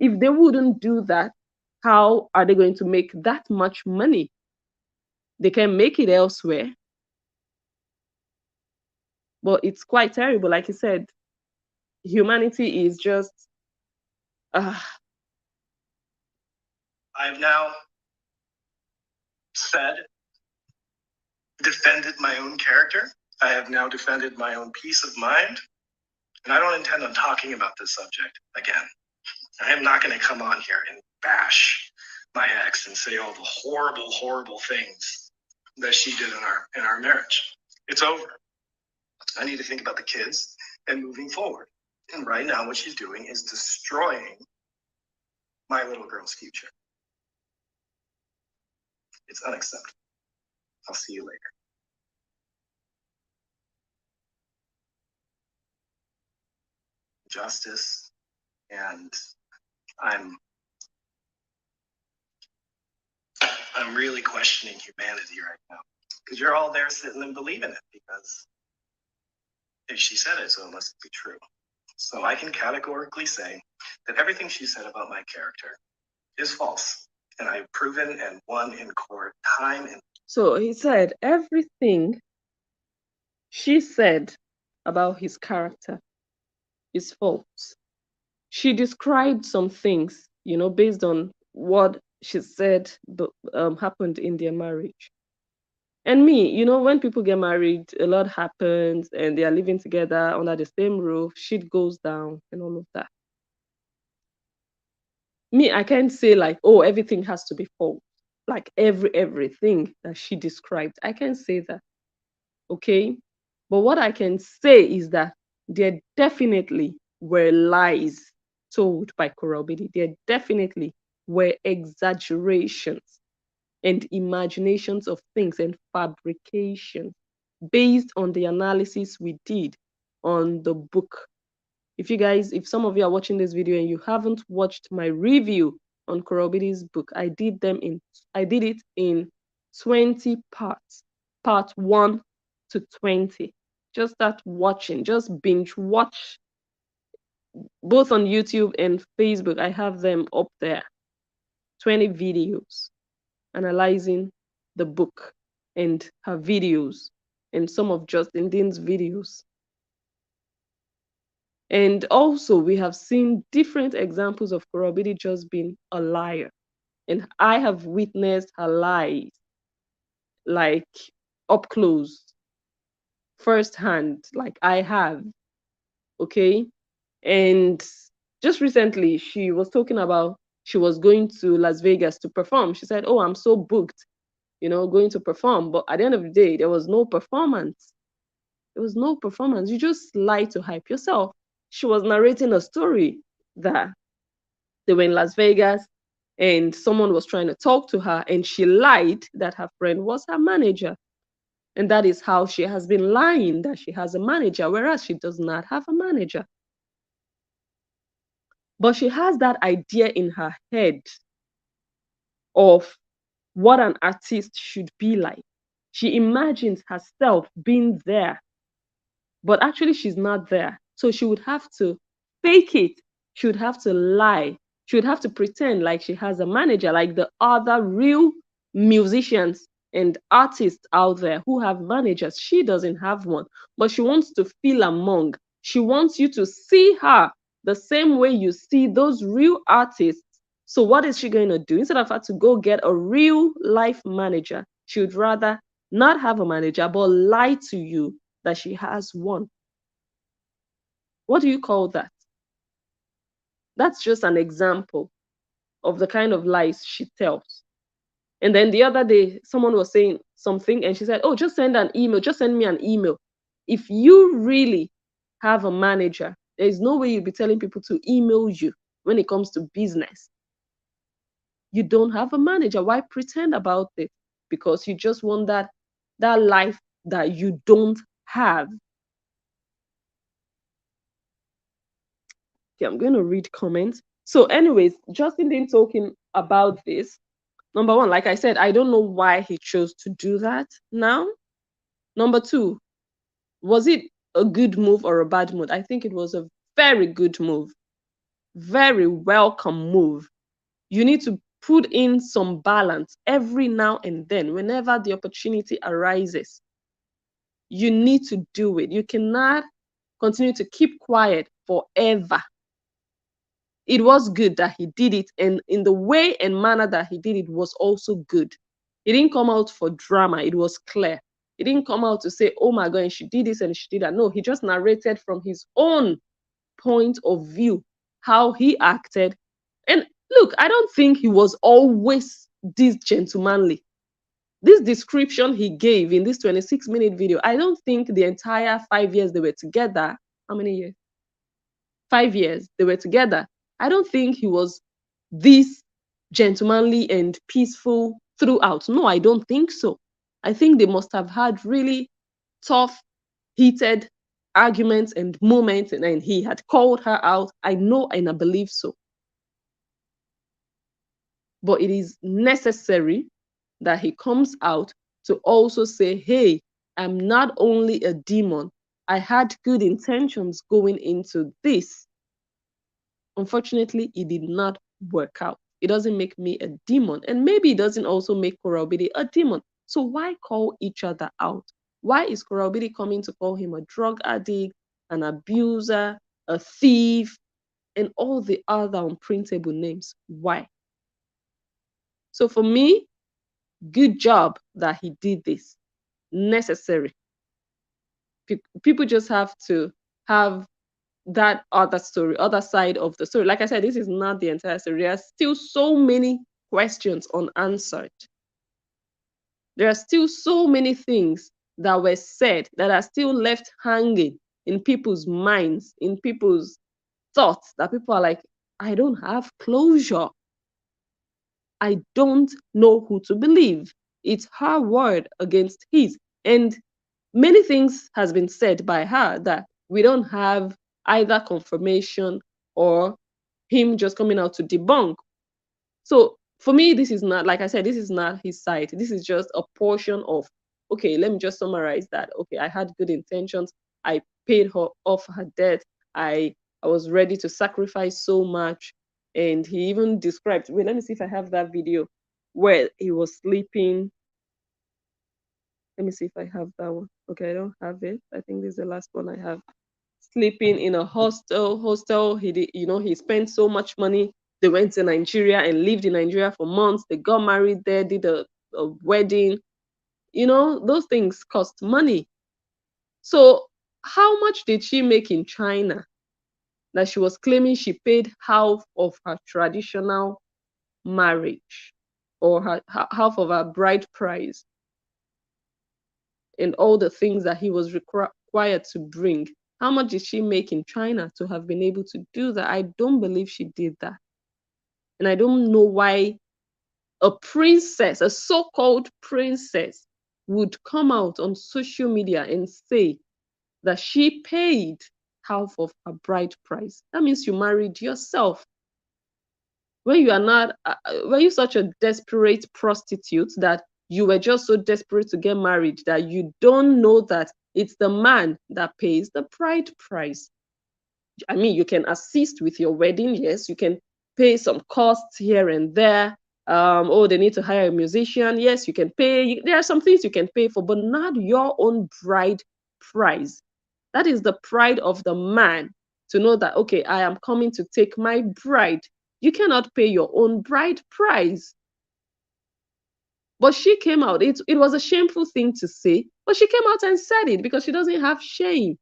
If they wouldn't do that, how are they going to make that much money? They can make it elsewhere. But it's quite terrible. Like you said, humanity is just. I've now defended my own character. I have now defended my own peace of mind. And I don't intend on talking about this subject again. I am not going to come on here and bash my ex and say all the horrible, horrible things that she did in our marriage. It's over. I need to think about the kids and moving forward. And right now, what she's doing is destroying my little girl's future. It's unacceptable. I'll see you later. Justice, and I'm really questioning humanity right now, because you're all there sitting and believing it, because if she said it, so it must be true. So I can categorically say that everything she said about my character is false, and I've proven and won in court time and. So he said everything she said about his character is false. She described some things, based on what she said happened in their marriage. And me, when people get married, a lot happens and they are living together under the same roof, shit goes down and all of that. Me, I can't say like, oh, everything has to be false. Like everything that she described. I can't say that. Okay? But what I can say is that there definitely were lies told by Korobidi. There definitely were exaggerations and imaginations of things and fabrications based on the analysis we did on the book. If some of you are watching this video and you haven't watched my review on Korobidi's book, I did it in 20 parts, part 1 to 20. Just start watching, just binge watch, both on YouTube and Facebook. I have them up there. 20 videos analyzing the book and her videos and some of Justin Dean's videos. And also, we have seen different examples of Korobidi just being a liar. And I have witnessed her lies, like up close, firsthand, like I have. Okay? And just recently, she was talking about she was going to Las Vegas to perform. She said, oh, I'm so booked, going to perform. But at the end of the day, there was no performance. There was no performance. You just lie to hype yourself. She was narrating a story that they were in Las Vegas and someone was trying to talk to her and she lied that her friend was her manager. And that is how she has been lying, that she has a manager, whereas she does not have a manager. But she has that idea in her head of what an artist should be like. She imagines herself being there, but actually she's not there. So she would have to fake it. She would have to lie. She would have to pretend like she has a manager, like the other real musicians and artists out there who have managers. She doesn't have one, but she wants to feel among. She wants you to see her the same way you see those real artists. So what is she going to do? Instead of her to go get a real life manager, she would rather not have a manager, but lie to you that she has one. What do you call that? That's just an example of the kind of lies she tells. And then the other day, someone was saying something and she said, oh, just send an email, just send me an email. If you really have a manager, there's no way you'll be telling people to email you when it comes to business. You don't have a manager. Why pretend about it? Because you just want that life that you don't have. Okay, I'm going to read comments. So, anyways, Justin didn't talking about this. Number one, like I said, I don't know why he chose to do that now. Number two, was it a good move or a bad move? I think it was a very good move, very welcome move. You need to put in some balance every now and then, whenever the opportunity arises. You need to do it. You cannot continue to keep quiet forever. It was good that he did it, and in the way and manner that he did it was also good. He didn't come out for drama, it was clear. He didn't come out to say, oh my God, and she did this and she did that. No, he just narrated from his own point of view how he acted. And look, I don't think he was always this gentlemanly. This description he gave in this 26-minute video, I don't think the entire 5 years they were together, how many years? 5 years they were together. I don't think he was this gentlemanly and peaceful throughout. No, I don't think so. I think they must have had really tough, heated arguments and moments, and he had called her out. I know and I believe so. But it is necessary that he comes out to also say, hey, I'm not only a demon, I had good intentions going into this. Unfortunately, it did not work out. It doesn't make me a demon. And maybe it doesn't also make Korobidi a demon. So why call each other out? Why is Korobidi coming to call him a drug addict, an abuser, a thief, and all the other unprintable names? Why? So for me, good job that he did this. Necessary. People just have to have that other story, other side of the story. Like I said, this is not the entire story. There are still so many questions unanswered. There are still so many things that were said that are still left hanging in people's minds, in people's thoughts, that people are like, I don't have closure. I don't know who to believe. It's her word against his. And many things has been said by her that we don't have either confirmation or him just coming out to debunk. So for me, this is not, like I said, this is not his side. This is just a portion of, okay, let me just summarize that. Okay, I had good intentions. I paid her off her debt. I was ready to sacrifice so much. And he even described, wait, let me see if I have that video where he was sleeping. Let me see if I have that one. Okay, I don't have it. I think this is the last one I have. Sleeping in a hostel. He did, he spent so much money. They went to Nigeria and lived in Nigeria for months. They got married there, did a wedding. Those things cost money. So how much did she make in China that she was claiming she paid half of her traditional marriage, or half of her bride price, and all the things that he was required to bring? How much did she make in China to have been able to do that? I don't believe she did that. And I don't know why a princess, a so-called princess, would come out on social media and say that she paid half of her bride price. That means you married yourself. When you are not, were you such a desperate prostitute that you were just so desperate to get married that you don't know that it's the man that pays the bride price? I mean, you can assist with your wedding, yes, you can pay some costs here and there. Oh, they need to hire a musician. Yes, you can pay. There are some things you can pay for, but not your own bride price. That is the pride of the man to know that, okay, I am coming to take my bride. You cannot pay your own bride price. But she came out. It was a shameful thing to say, but she came out and said it because she doesn't have shame.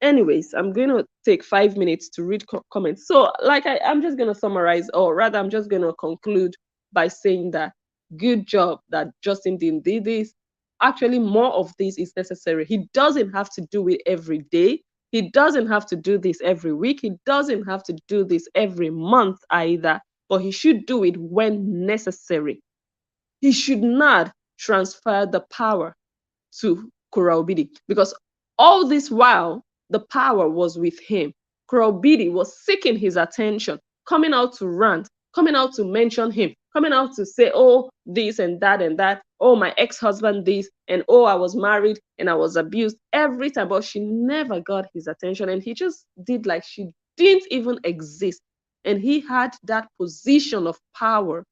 Anyways, I'm going to take 5 minutes to read comments. So, like, I'm just going to summarize, or rather, I'm just going to conclude by saying that good job that Justin Dean did this. Actually, more of this is necessary. He doesn't have to do it every day. He doesn't have to do this every week. He doesn't have to do this every month either, but he should do it when necessary. He should not transfer the power to Kurobidi, because all this while the power was with him. Kurobidi was seeking his attention, coming out to rant, coming out to mention him, coming out to say, oh, this and that and that, oh, my ex-husband this, and oh, I was married and I was abused every time, but she never got his attention, and he just did like she didn't even exist. And he had that position of power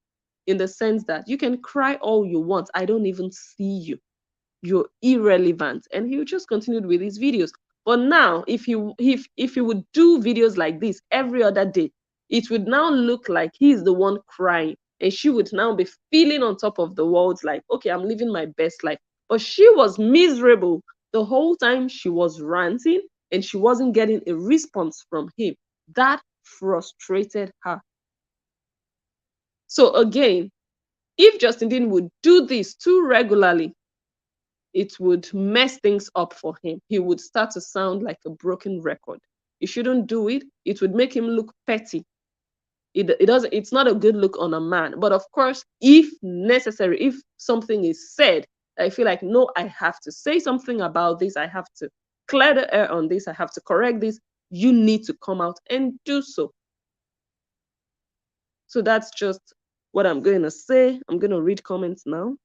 in the sense that you can cry all you want, I don't even see you, you're irrelevant, and he just continued with his videos. But now if he would do videos like this every other day, it would now look like he's the one crying, and she would now be feeling on top of the world, like, okay, I'm living my best life. But she was miserable the whole time she was ranting, and she wasn't getting a response from him. That frustrated her. So again, if Justin Dean would do this too regularly, it would mess things up for him. He would start to sound like a broken record. You shouldn't do it. It would make him look petty. It doesn't, it's not a good look on a man. But of course, if necessary, if something is said, I feel like, no, I have to say something about this. I have to clear the air on this. I have to correct this. You need to come out and do so. So that's just what I'm going to say. I'm going to read comments now.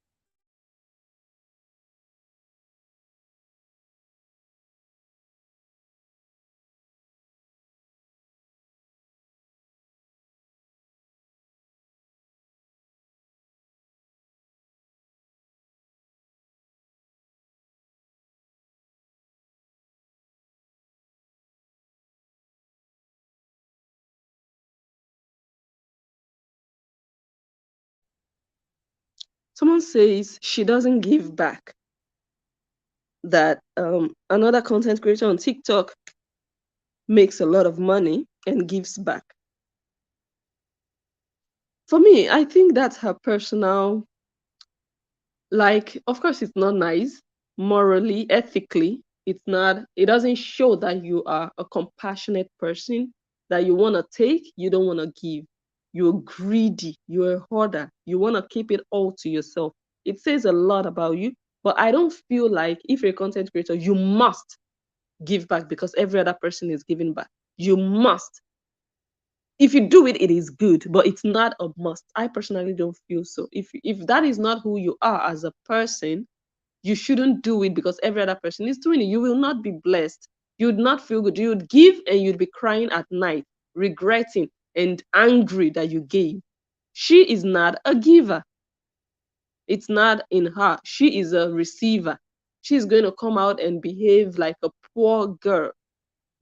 Someone says she doesn't give back, that another content creator on TikTok makes a lot of money and gives back. For me, I think that's her personal, like, of course, it's not nice, morally, ethically. It's not, it doesn't show that you are a compassionate person, that you want to take, you don't want to give. You're greedy, you're a hoarder, you want to keep it all to yourself. It says a lot about you, but I don't feel like if you're a content creator, you must give back because every other person is giving back. You must. If you do it, it is good, but it's not a must. I personally don't feel so. If that is not who you are as a person, you shouldn't do it because every other person is doing it. You will not be blessed. You would not feel good. You would give and you'd be crying at night, regretting and angry that you gave. She is not a giver. It's not in her. She is a receiver. She's going to come out and behave like a poor girl.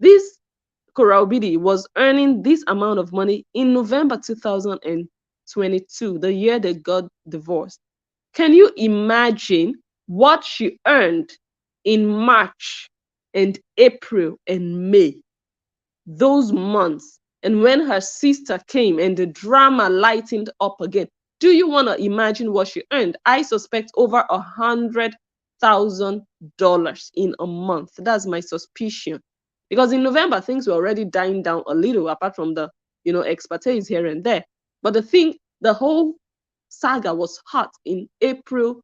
This Korobidi was earning this amount of money in November 2022, the year they got divorced. Can you imagine what she earned in March and April and May, those months? And when her sister came and the drama lightened up again, do you want to imagine what she earned? I suspect over $100,000 in a month. That's my suspicion. Because in November, things were already dying down a little, apart from the, expertise here and there. But the whole saga was hot in April,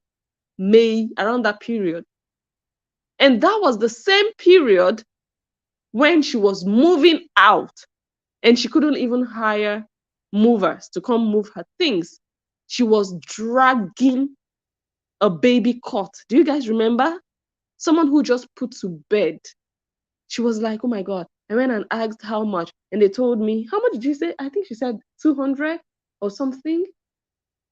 May, around that period. And that was the same period when she was moving out and she couldn't even hire movers to come move her things. She was dragging a baby cot. Do you guys remember? Someone who just put to bed. She was like, oh my God. I went and asked how much. And they told me, how much did you say? I think she said 200 or something.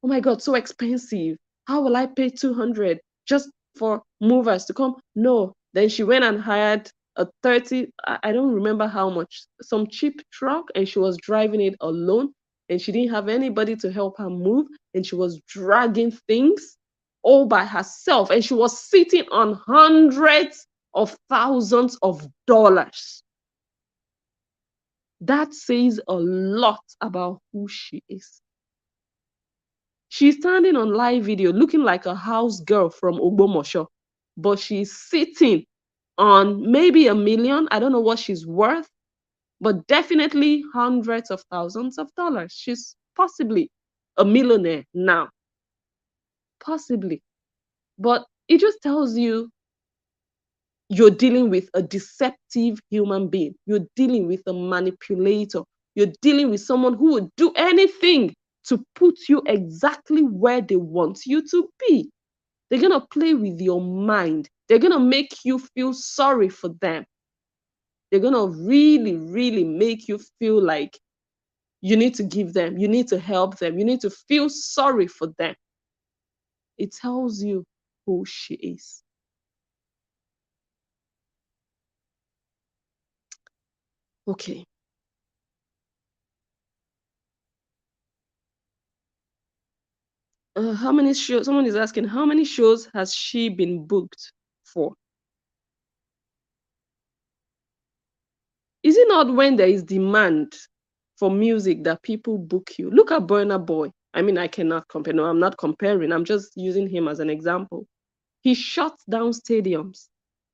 Oh my God, so expensive. How will I pay 200 just for movers to come? No. Then she went and hired a 30, I don't remember how much, some cheap truck, and she was driving it alone. And she didn't have anybody to help her move. And she was dragging things all by herself. And she was sitting on hundreds of thousands of dollars. That says a lot about who she is. She's standing on live video looking like a house girl from Ogbomosho, but she's sitting on maybe $1 million. I don't know what she's worth, but definitely hundreds of thousands of dollars. She's possibly a millionaire now. Possibly. But it just tells you you're dealing with a deceptive human being. You're dealing with a manipulator. You're dealing with someone who would do anything to put you exactly where they want you to be. They're going to play with your mind. They're going to make you feel sorry for them. They're going to really, really make you feel like you need to give them, you need to help them, you need to feel sorry for them. It tells you who she is. Okay. How many shows? Someone is asking, how many shows has she been booked for? Is it not when there is demand for music that people book you? Look at Burna Boy. I mean, I cannot compare. No, I'm not comparing. I'm just using him as an example. He shuts down stadiums.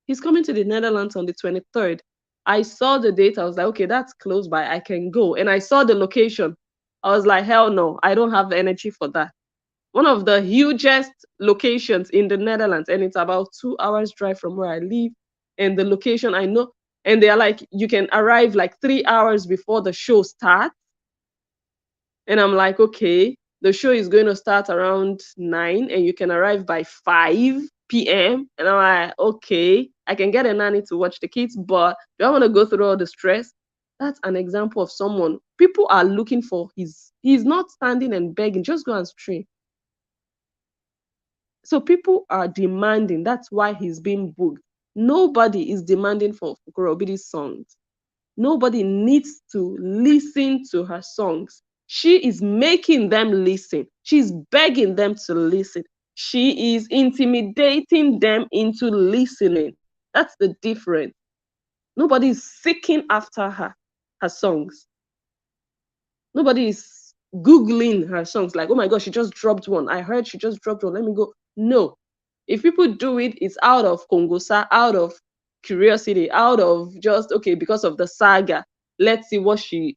He's coming to the Netherlands on the 23rd. I saw the date. I was like, okay, that's close by. I can go. And I saw the location. I was like, hell no, I don't have the energy for that. One of the hugest locations in the Netherlands, and it's about 2 hours drive from where I live. And the location I know, and they are like, you can arrive like 3 hours before the show starts. And I'm like, okay, the show is going to start around 9 and you can arrive by 5 p.m. And I'm like, okay, I can get a nanny to watch the kids, but do I want to go through all the stress? That's an example of someone people are looking for. He's not standing and begging, just go and stream. So people are demanding. That's why he's being booked. Nobody is demanding for Korobidi's songs. Nobody needs to listen to her songs. She is making them listen. She's begging them to listen. She is intimidating them into listening. That's the difference. Nobody is seeking after her songs. Nobody is Googling her songs like, oh my gosh, she just dropped one. I heard she just dropped one. Let me go. No. If people do it, it's out of Kongosa, out of curiosity, out of just, okay, because of the saga. Let's see what she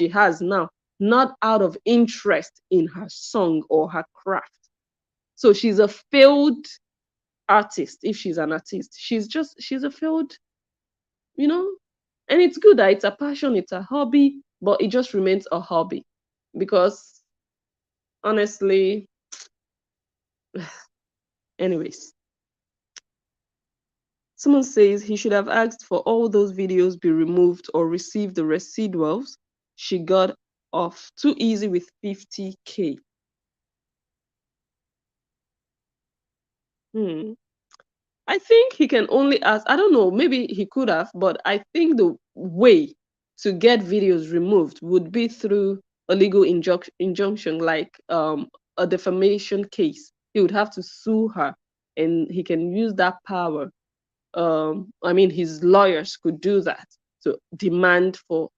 has now. Not out of interest in her song or her craft. So she's a failed artist, if she's an artist. She's a failed, you know, and it's good that it's a passion, it's a hobby, but it just remains a hobby. Because honestly, anyways, someone says he should have asked for all those videos be removed or receive the residuals. She got off too easy with 50K. I think he can only ask, I don't know, maybe he could have, but I think the way to get videos removed would be through a legal injunction, like a defamation case. He would have to sue her, and he can use that power. I mean, his lawyers could do that to demand for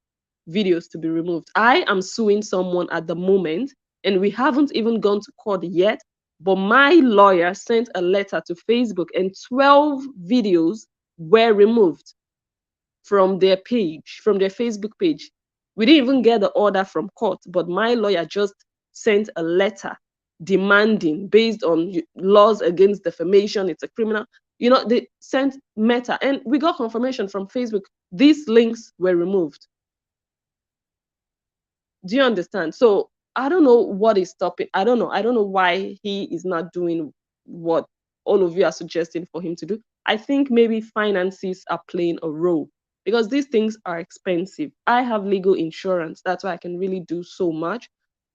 videos to be removed. I am suing someone at the moment, and we haven't even gone to court yet. But my lawyer sent a letter to Facebook, and 12 videos were removed from their page, from their Facebook page. We didn't even get the order from court, but my lawyer just sent a letter demanding, based on laws against defamation, it's a criminal. They sent Meta, and we got confirmation from Facebook. These links were removed. Do you understand? So I don't know what is stopping. I don't know. I don't know why he is not doing what all of you are suggesting for him to do. I think maybe finances are playing a role, because these things are expensive. I have legal insurance. That's why I can really do so much.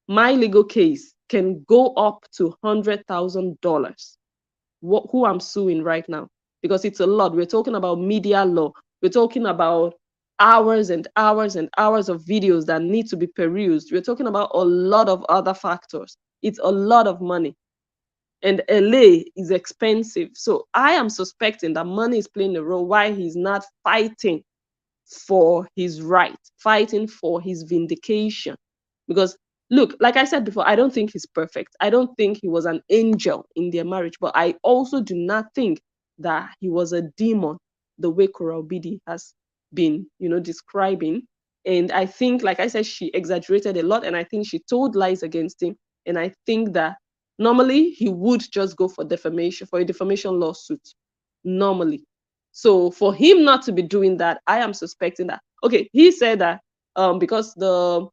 My legal case can go up to $100,000. Who I'm suing right now, because it's a lot. We're talking about media law. We're talking about hours and hours and hours of videos that need to be perused. We're talking about a lot of other factors. It's a lot of money. and LA is expensive. So I am suspecting that money is playing a role why he's not fighting for his right, fighting for his vindication. Because look, like I said before, I don't think he's perfect. I don't think he was an angel in their marriage, but I also do not think that he was a demon the way Coral Bidi has been, describing. And I think, like I said, she exaggerated a lot, and I think she told lies against him. And I think that normally he would just go for defamation, for a defamation lawsuit. Normally. So for him not to be doing that, I am suspecting that. Okay, he said that because the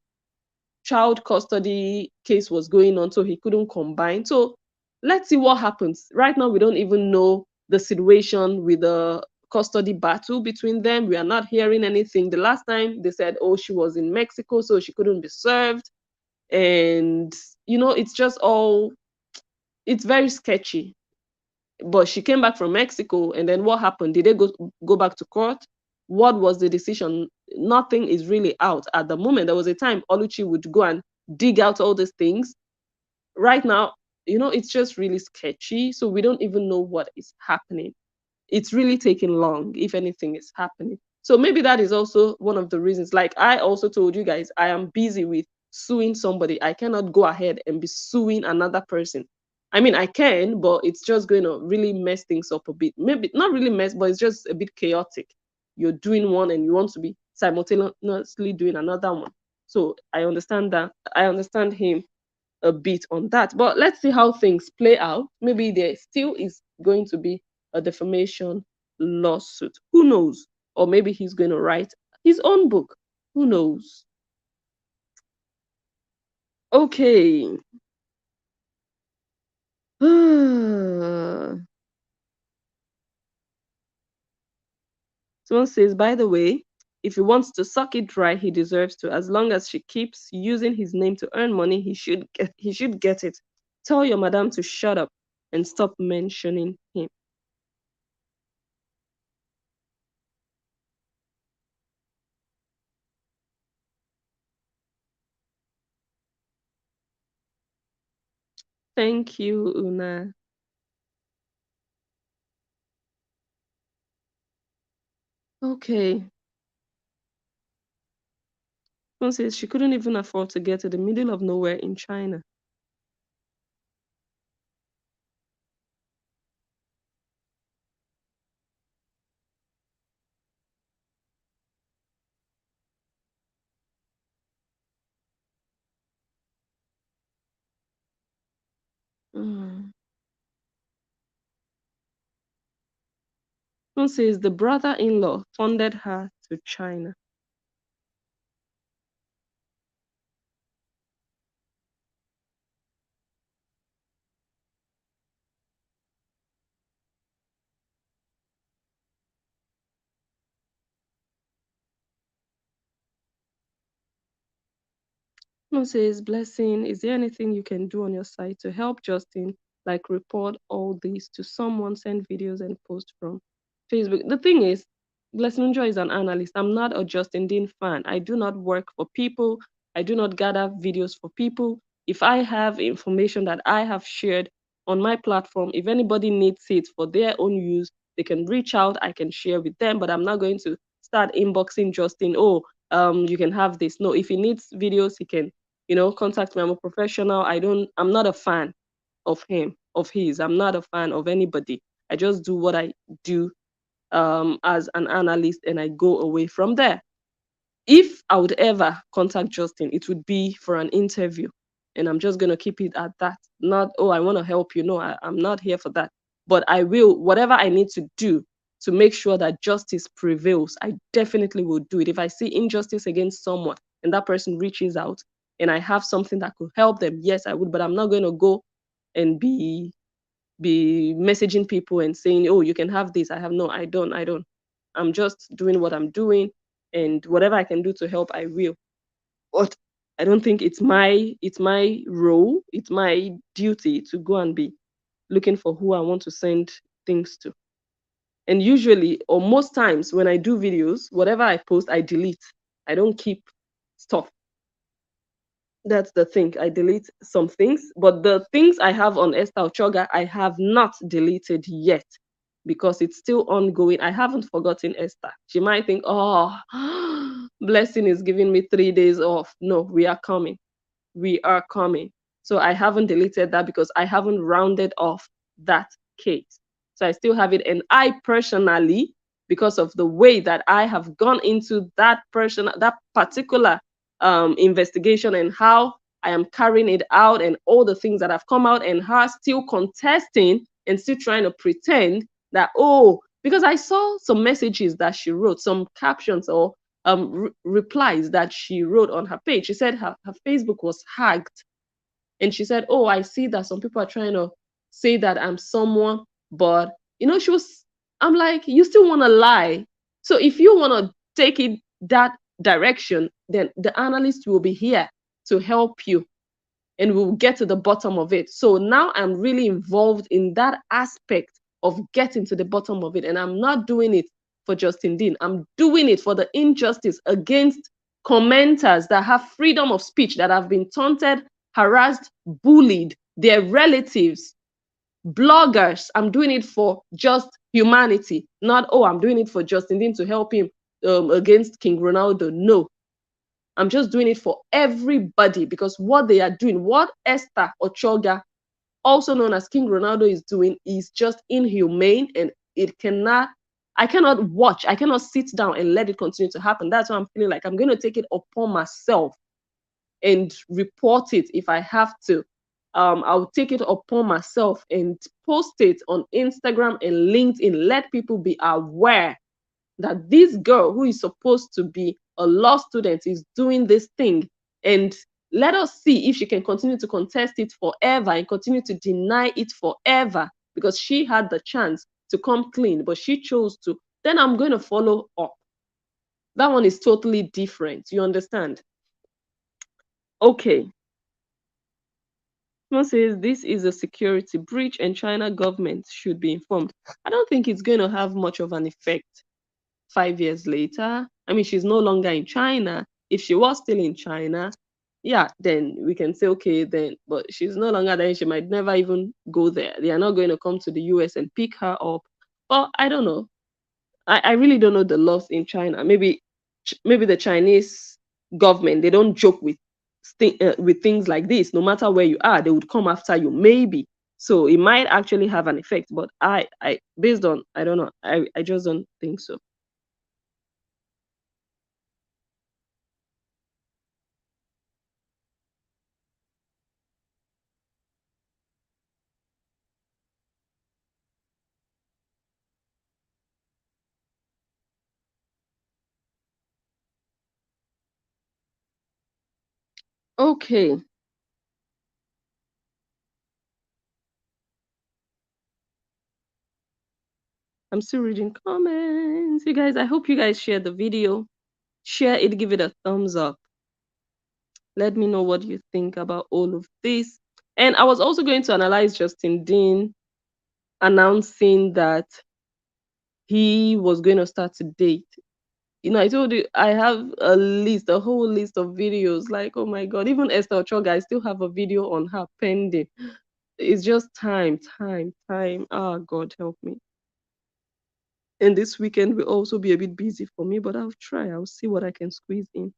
child custody case was going on, so he couldn't combine. So let's see what happens. Right now, we don't even know the situation with the custody battle between them. We are not hearing anything. The last time they said, oh, she was in Mexico, so she couldn't be served. And, it's just all, it's very sketchy. But she came back from Mexico, and then what happened? Did they go back to court? What was the decision? Nothing is really out at the moment. There was a time Oluchi would go and dig out all these things. Right now, it's just really sketchy. So we don't even know what is happening. It's really taking long, if anything is happening. So maybe that is also one of the reasons. Like I also told you guys, I am busy with suing somebody. I cannot go ahead and be suing another person. I mean, I can, but it's just going to really mess things up a bit. Maybe not really mess, but it's just a bit chaotic. You're doing one and you want to be simultaneously doing another one. So I understand that. I understand him a bit on that. But let's see how things play out. Maybe there still is going to be a defamation lawsuit. Who knows? Or maybe he's going to write his own book. Who knows? Okay. Someone says, by the way, if he wants to suck it dry, he deserves to. As long as she keeps using his name to earn money, he should get it. Tell your madam to shut up and stop mentioning him. Thank you, Una. Okay. Someone says she couldn't even afford to get to the middle of nowhere in China. Mm. Someone says the brother-in-law funded her to China. Someone says, Blessing, is there anything you can do on your side to help Justin, like report all this to someone, send videos and post from Facebook? The thing is, Blessing Njoh is an analyst. I'm not a Justin Dean fan. I do not work for people. I do not gather videos for people. If I have information that I have shared on my platform, if anybody needs it for their own use, they can reach out. I can share with them, but I'm not going to start inboxing Justin. Oh, you can have this. No, if he needs videos, he can contact me. I'm a professional. I'm not a fan of him, of his. I'm not a fan of anybody. I just do what I do as an analyst and I go away from there. If I would ever contact Justin, it would be for an interview. And I'm just going to keep it at that. Not, oh, I want to help you. No, I'm not here for that. But I will, whatever I need to do to make sure that justice prevails, I definitely will do it. If I see injustice against someone and that person reaches out and I have something that could help them, yes, I would. But I'm not going to go and be messaging people and saying, oh, you can have this. I don't. I'm just doing what I'm doing, and whatever I can do to help, I will. But I don't think it's my role, it's my duty to go and be looking for who I want to send things to. And usually, or most times when I do videos, whatever I post, I delete. I don't keep stuff. That's the thing. I delete some things, but the things I have on Esther Ochoga, I have not deleted yet because it's still ongoing. I haven't forgotten Esther. She might think, oh, Blessing is giving me 3 days off. No, we are coming. We are coming. So I haven't deleted that because I haven't rounded off that case. So I still have it. And I personally, because of the way that I have gone into that particular investigation and how I am carrying it out and all the things that have come out, and her still contesting and still trying to pretend that, oh, because I saw some messages that she wrote, some captions or replies that she wrote on her page. She said her Facebook was hacked. And she said, oh, I see that some people are trying to say that I'm someone, but I'm like, you still want to lie. So if you want to take it that direction, then the analyst will be here to help you and we'll get to the bottom of it. So now I'm really involved in that aspect of getting to the bottom of it. And I'm not doing it for Justin Dean. I'm doing it for the injustice against commenters that have freedom of speech, that have been taunted, harassed, bullied, their relatives, bloggers. I'm doing it for just humanity, not, oh, I'm doing it for Justin Dean to help him against King Ronaldo. No, I'm just doing it for everybody because what they are doing, what Esther Ochoga, also known as King Ronaldo, is doing is just inhumane, and I cannot watch, I cannot sit down and let it continue to happen. That's why I'm feeling like I'm going to take it upon myself and report it if I have to. I'll take it upon myself and post it on Instagram and LinkedIn. Let people be aware that this girl who is supposed to be a law student is doing this thing, and let us see if she can continue to contest it forever and continue to deny it forever, because she had the chance to come clean but she chose to. Then I'm going to follow up. That one is totally different, you understand? Okay. Someone says this is a security breach and China government should be informed. I don't think it's going to have much of an effect 5 years later. I mean, she's no longer in China. If she was still in China, yeah, then we can say, okay, then, but she's no longer there. She might never even go there. They are not going to come to the US and pick her up. But I don't know. I really don't know the laws in China. Maybe the Chinese government, they don't joke with things like this. No matter where you are, they would come after you. Maybe. So it might actually have an effect. But I based on, I don't know. I just don't think so. Okay. I'm still reading comments. You guys, I hope you guys share the video. Share it, give it a thumbs up. Let me know what you think about all of this. And I was also going to analyze Justin Dean announcing that he was going to start to date. I told you I have a whole list of videos. Like, oh my God, even Esther Ochoga, I still have a video on her pending. It's just time. Ah, God, help me. And this weekend will also be a bit busy for me, but I'll try. I'll see what I can squeeze in.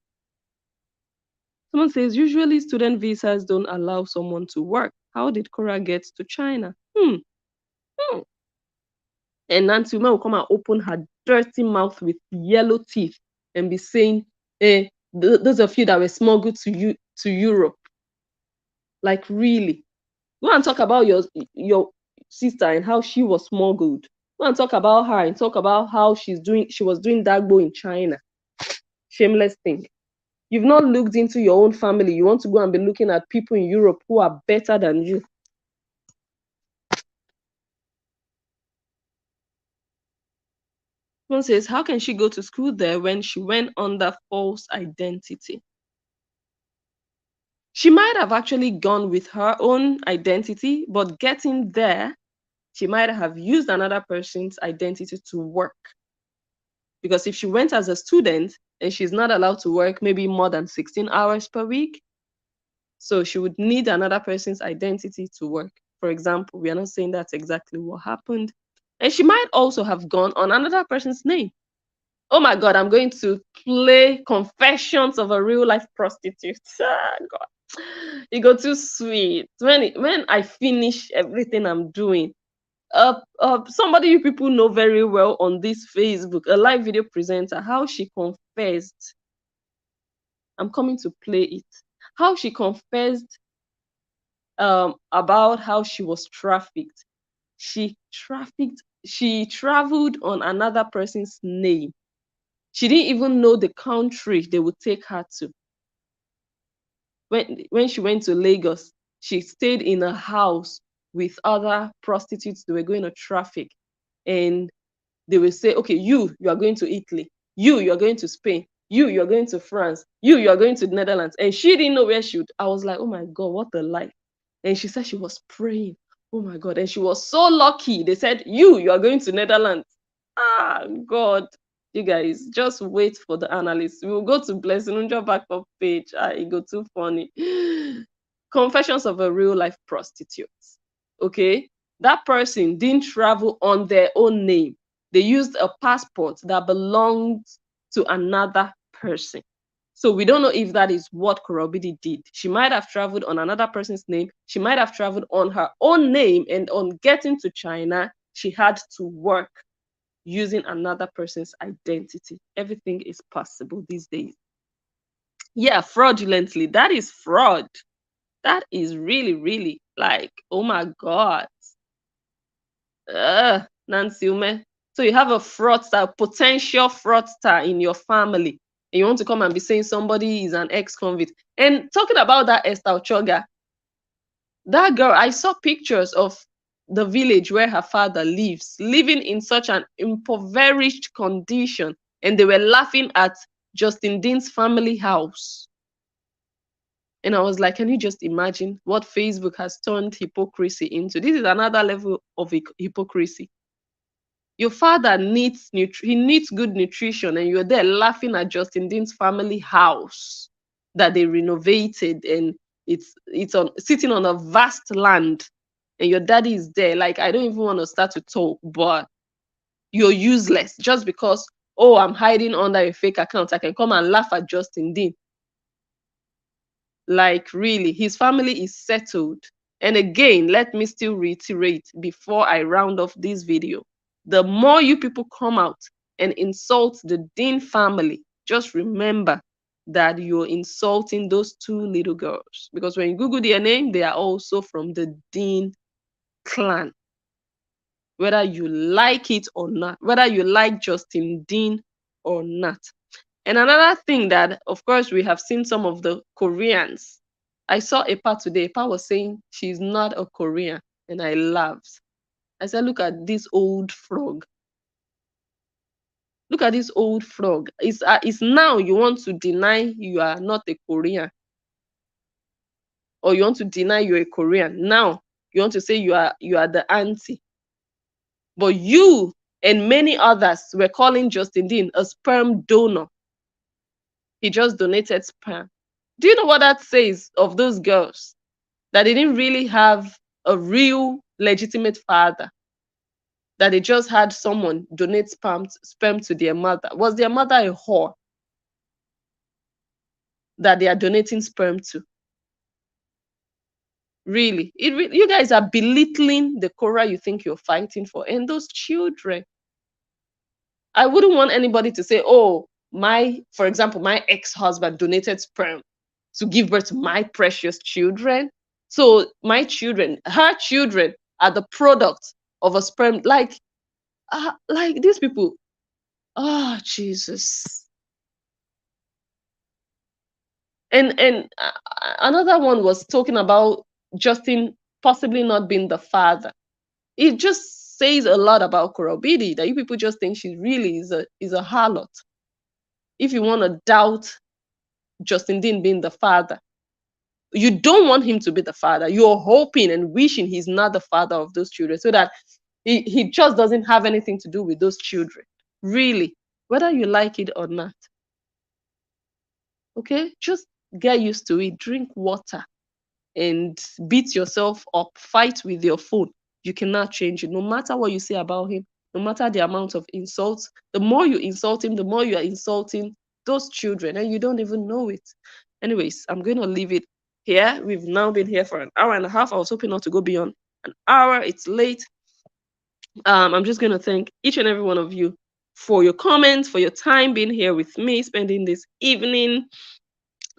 Someone says, usually student visas don't allow someone to work. How did Cora get to China? And Nancy Uma will come and open her dirty mouth with yellow teeth and be saying, those of you that were smuggled to Europe. Like, really? Go and talk about your sister and how she was smuggled. Go and talk about her and talk about how she was doing Dagbo in China. Shameless thing. You've not looked into your own family. You want to go and be looking at people in Europe who are better than you. One says, how can she go to school there when she went under false identity? She might have actually gone with her own identity, but getting there, she might have used another person's identity to work. Because if she went as a student and she's not allowed to work maybe more than 16 hours per week, So she would need another person's identity to work. For example, we are not saying that's exactly what happened. And she might also have gone on another person's name. Oh my God, I'm going to play Confessions of a Real Life Prostitute. Ah, God, it got too sweet. When I finish everything I'm doing, somebody you people know very well on this Facebook, a live video presenter, how she confessed. I'm coming to play it. How she confessed about how she was trafficked. She traveled on another person's name. She didn't even know the country they would take her to. When she went to Lagos, she stayed in a house with other prostitutes they were going to traffic. And they will say, okay, you are going to Italy. You are going to Spain. You are going to France. You are going to the Netherlands. And she didn't know where she would. I was like, oh my God, what a life. And she said she was praying. Oh my God. And she was so lucky. They said, you are going to Netherlands. Ah, God. You guys, just wait for the analyst. We will go to Blessing Njoh backup page. Ah, it go too funny. Confessions of a Real Life Prostitute. Okay? That person didn't travel on their own name. They used a passport that belonged to another person. So we don't know if that is what Korobidi did. She might have traveled on another person's name. She might have traveled on her own name, and on getting to China, she had to work using another person's identity. Everything is possible these days. Yeah, fraudulently. That is fraud. That is really, really like, oh my God. Nancy Ume. So you have a fraudster, potential fraudster in your family, and you want to come and be saying somebody is an ex-convict. And talking about that Esther Ochoga, that girl, I saw pictures of the village where her father lives, living in such an impoverished condition, and they were laughing at Justin Dean's family house. And I was like, can you just imagine what Facebook has turned hypocrisy into? This is another level of hypocrisy. Your father needs good nutrition, and you're there laughing at Justin Dean's family house that they renovated, and it's on sitting on a vast land, and your daddy is there. Like, I don't even want to start to talk, but you're useless just because, oh, I'm hiding under a fake account. I can come and laugh at Justin Dean. Like, really, his family is settled. And again, let me still reiterate before I round off this video. The more you people come out and insult the Dean family, just remember that you're insulting those two little girls. Because when you Google their name, they are also from the Dean clan. Whether you like it or not, whether you like Justin Dean or not. And another thing that, of course, we have seen some of the Koreans. I saw a part today. A part was saying she's not a Korean, and I laughed. I said, look at this old frog. Look at this old frog. It's now you want to deny you are not a Korean, or you want to deny you're a Korean. Now you want to say you are the auntie. But you and many others were calling Justin Dean a sperm donor. He just donated sperm. Do you know what that says of those girls? That they didn't really have a real legitimate father. That they just had someone donate sperm to their mother. Was their mother a whore that they are donating sperm to? Really? You guys are belittling the Korah you think you're fighting for, and those children. I wouldn't want anybody to say, oh, for example, my ex-husband donated sperm to give birth to my precious children. So my children, her children, are the product of a sperm. Like these people. Oh, Jesus. And another one was talking about Justin possibly not being the father. It just says a lot about Korobidi, that you people just think she really is a harlot. If you want to doubt Justin Dean being the father, you don't want him to be the father. You're hoping and wishing he's not the father of those children, so that he just doesn't have anything to do with those children. Really, whether you like it or not. Okay, just get used to it. Drink water. and beat yourself up, fight with your phone. You cannot change it. No matter what you say about him, no matter the amount of insults, the more you insult him, the more you are insulting those children, and you don't even know it. Anyways, I'm going to leave it here. We've now been here for an hour and a half. I was hoping not to go beyond an hour. It's late. I'm just going to thank each and every one of you for your comments, for your time being here with me, spending this evening.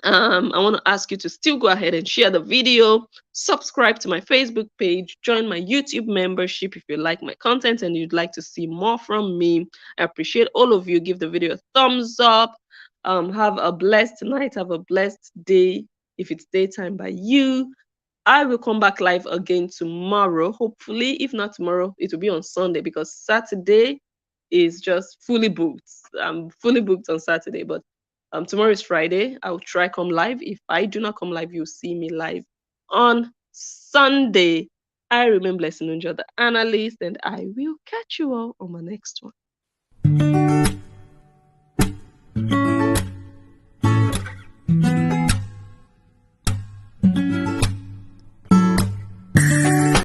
I want to ask you to still go ahead and share the video, subscribe to my Facebook page, join my YouTube membership if you like my content and you'd like to see more from me. I appreciate all of you. Give the video a thumbs up. Have a blessed night. Have a blessed day if it's daytime by you. I will come back live again tomorrow, hopefully. If not tomorrow, it will be on Sunday because Saturday is just fully booked. I'm fully booked on Saturday, but tomorrow is Friday. I'll try come live. If I do not come live, you'll see me live on Sunday. I remain blessed and enjoy the analyst, and I will catch you all on my next one.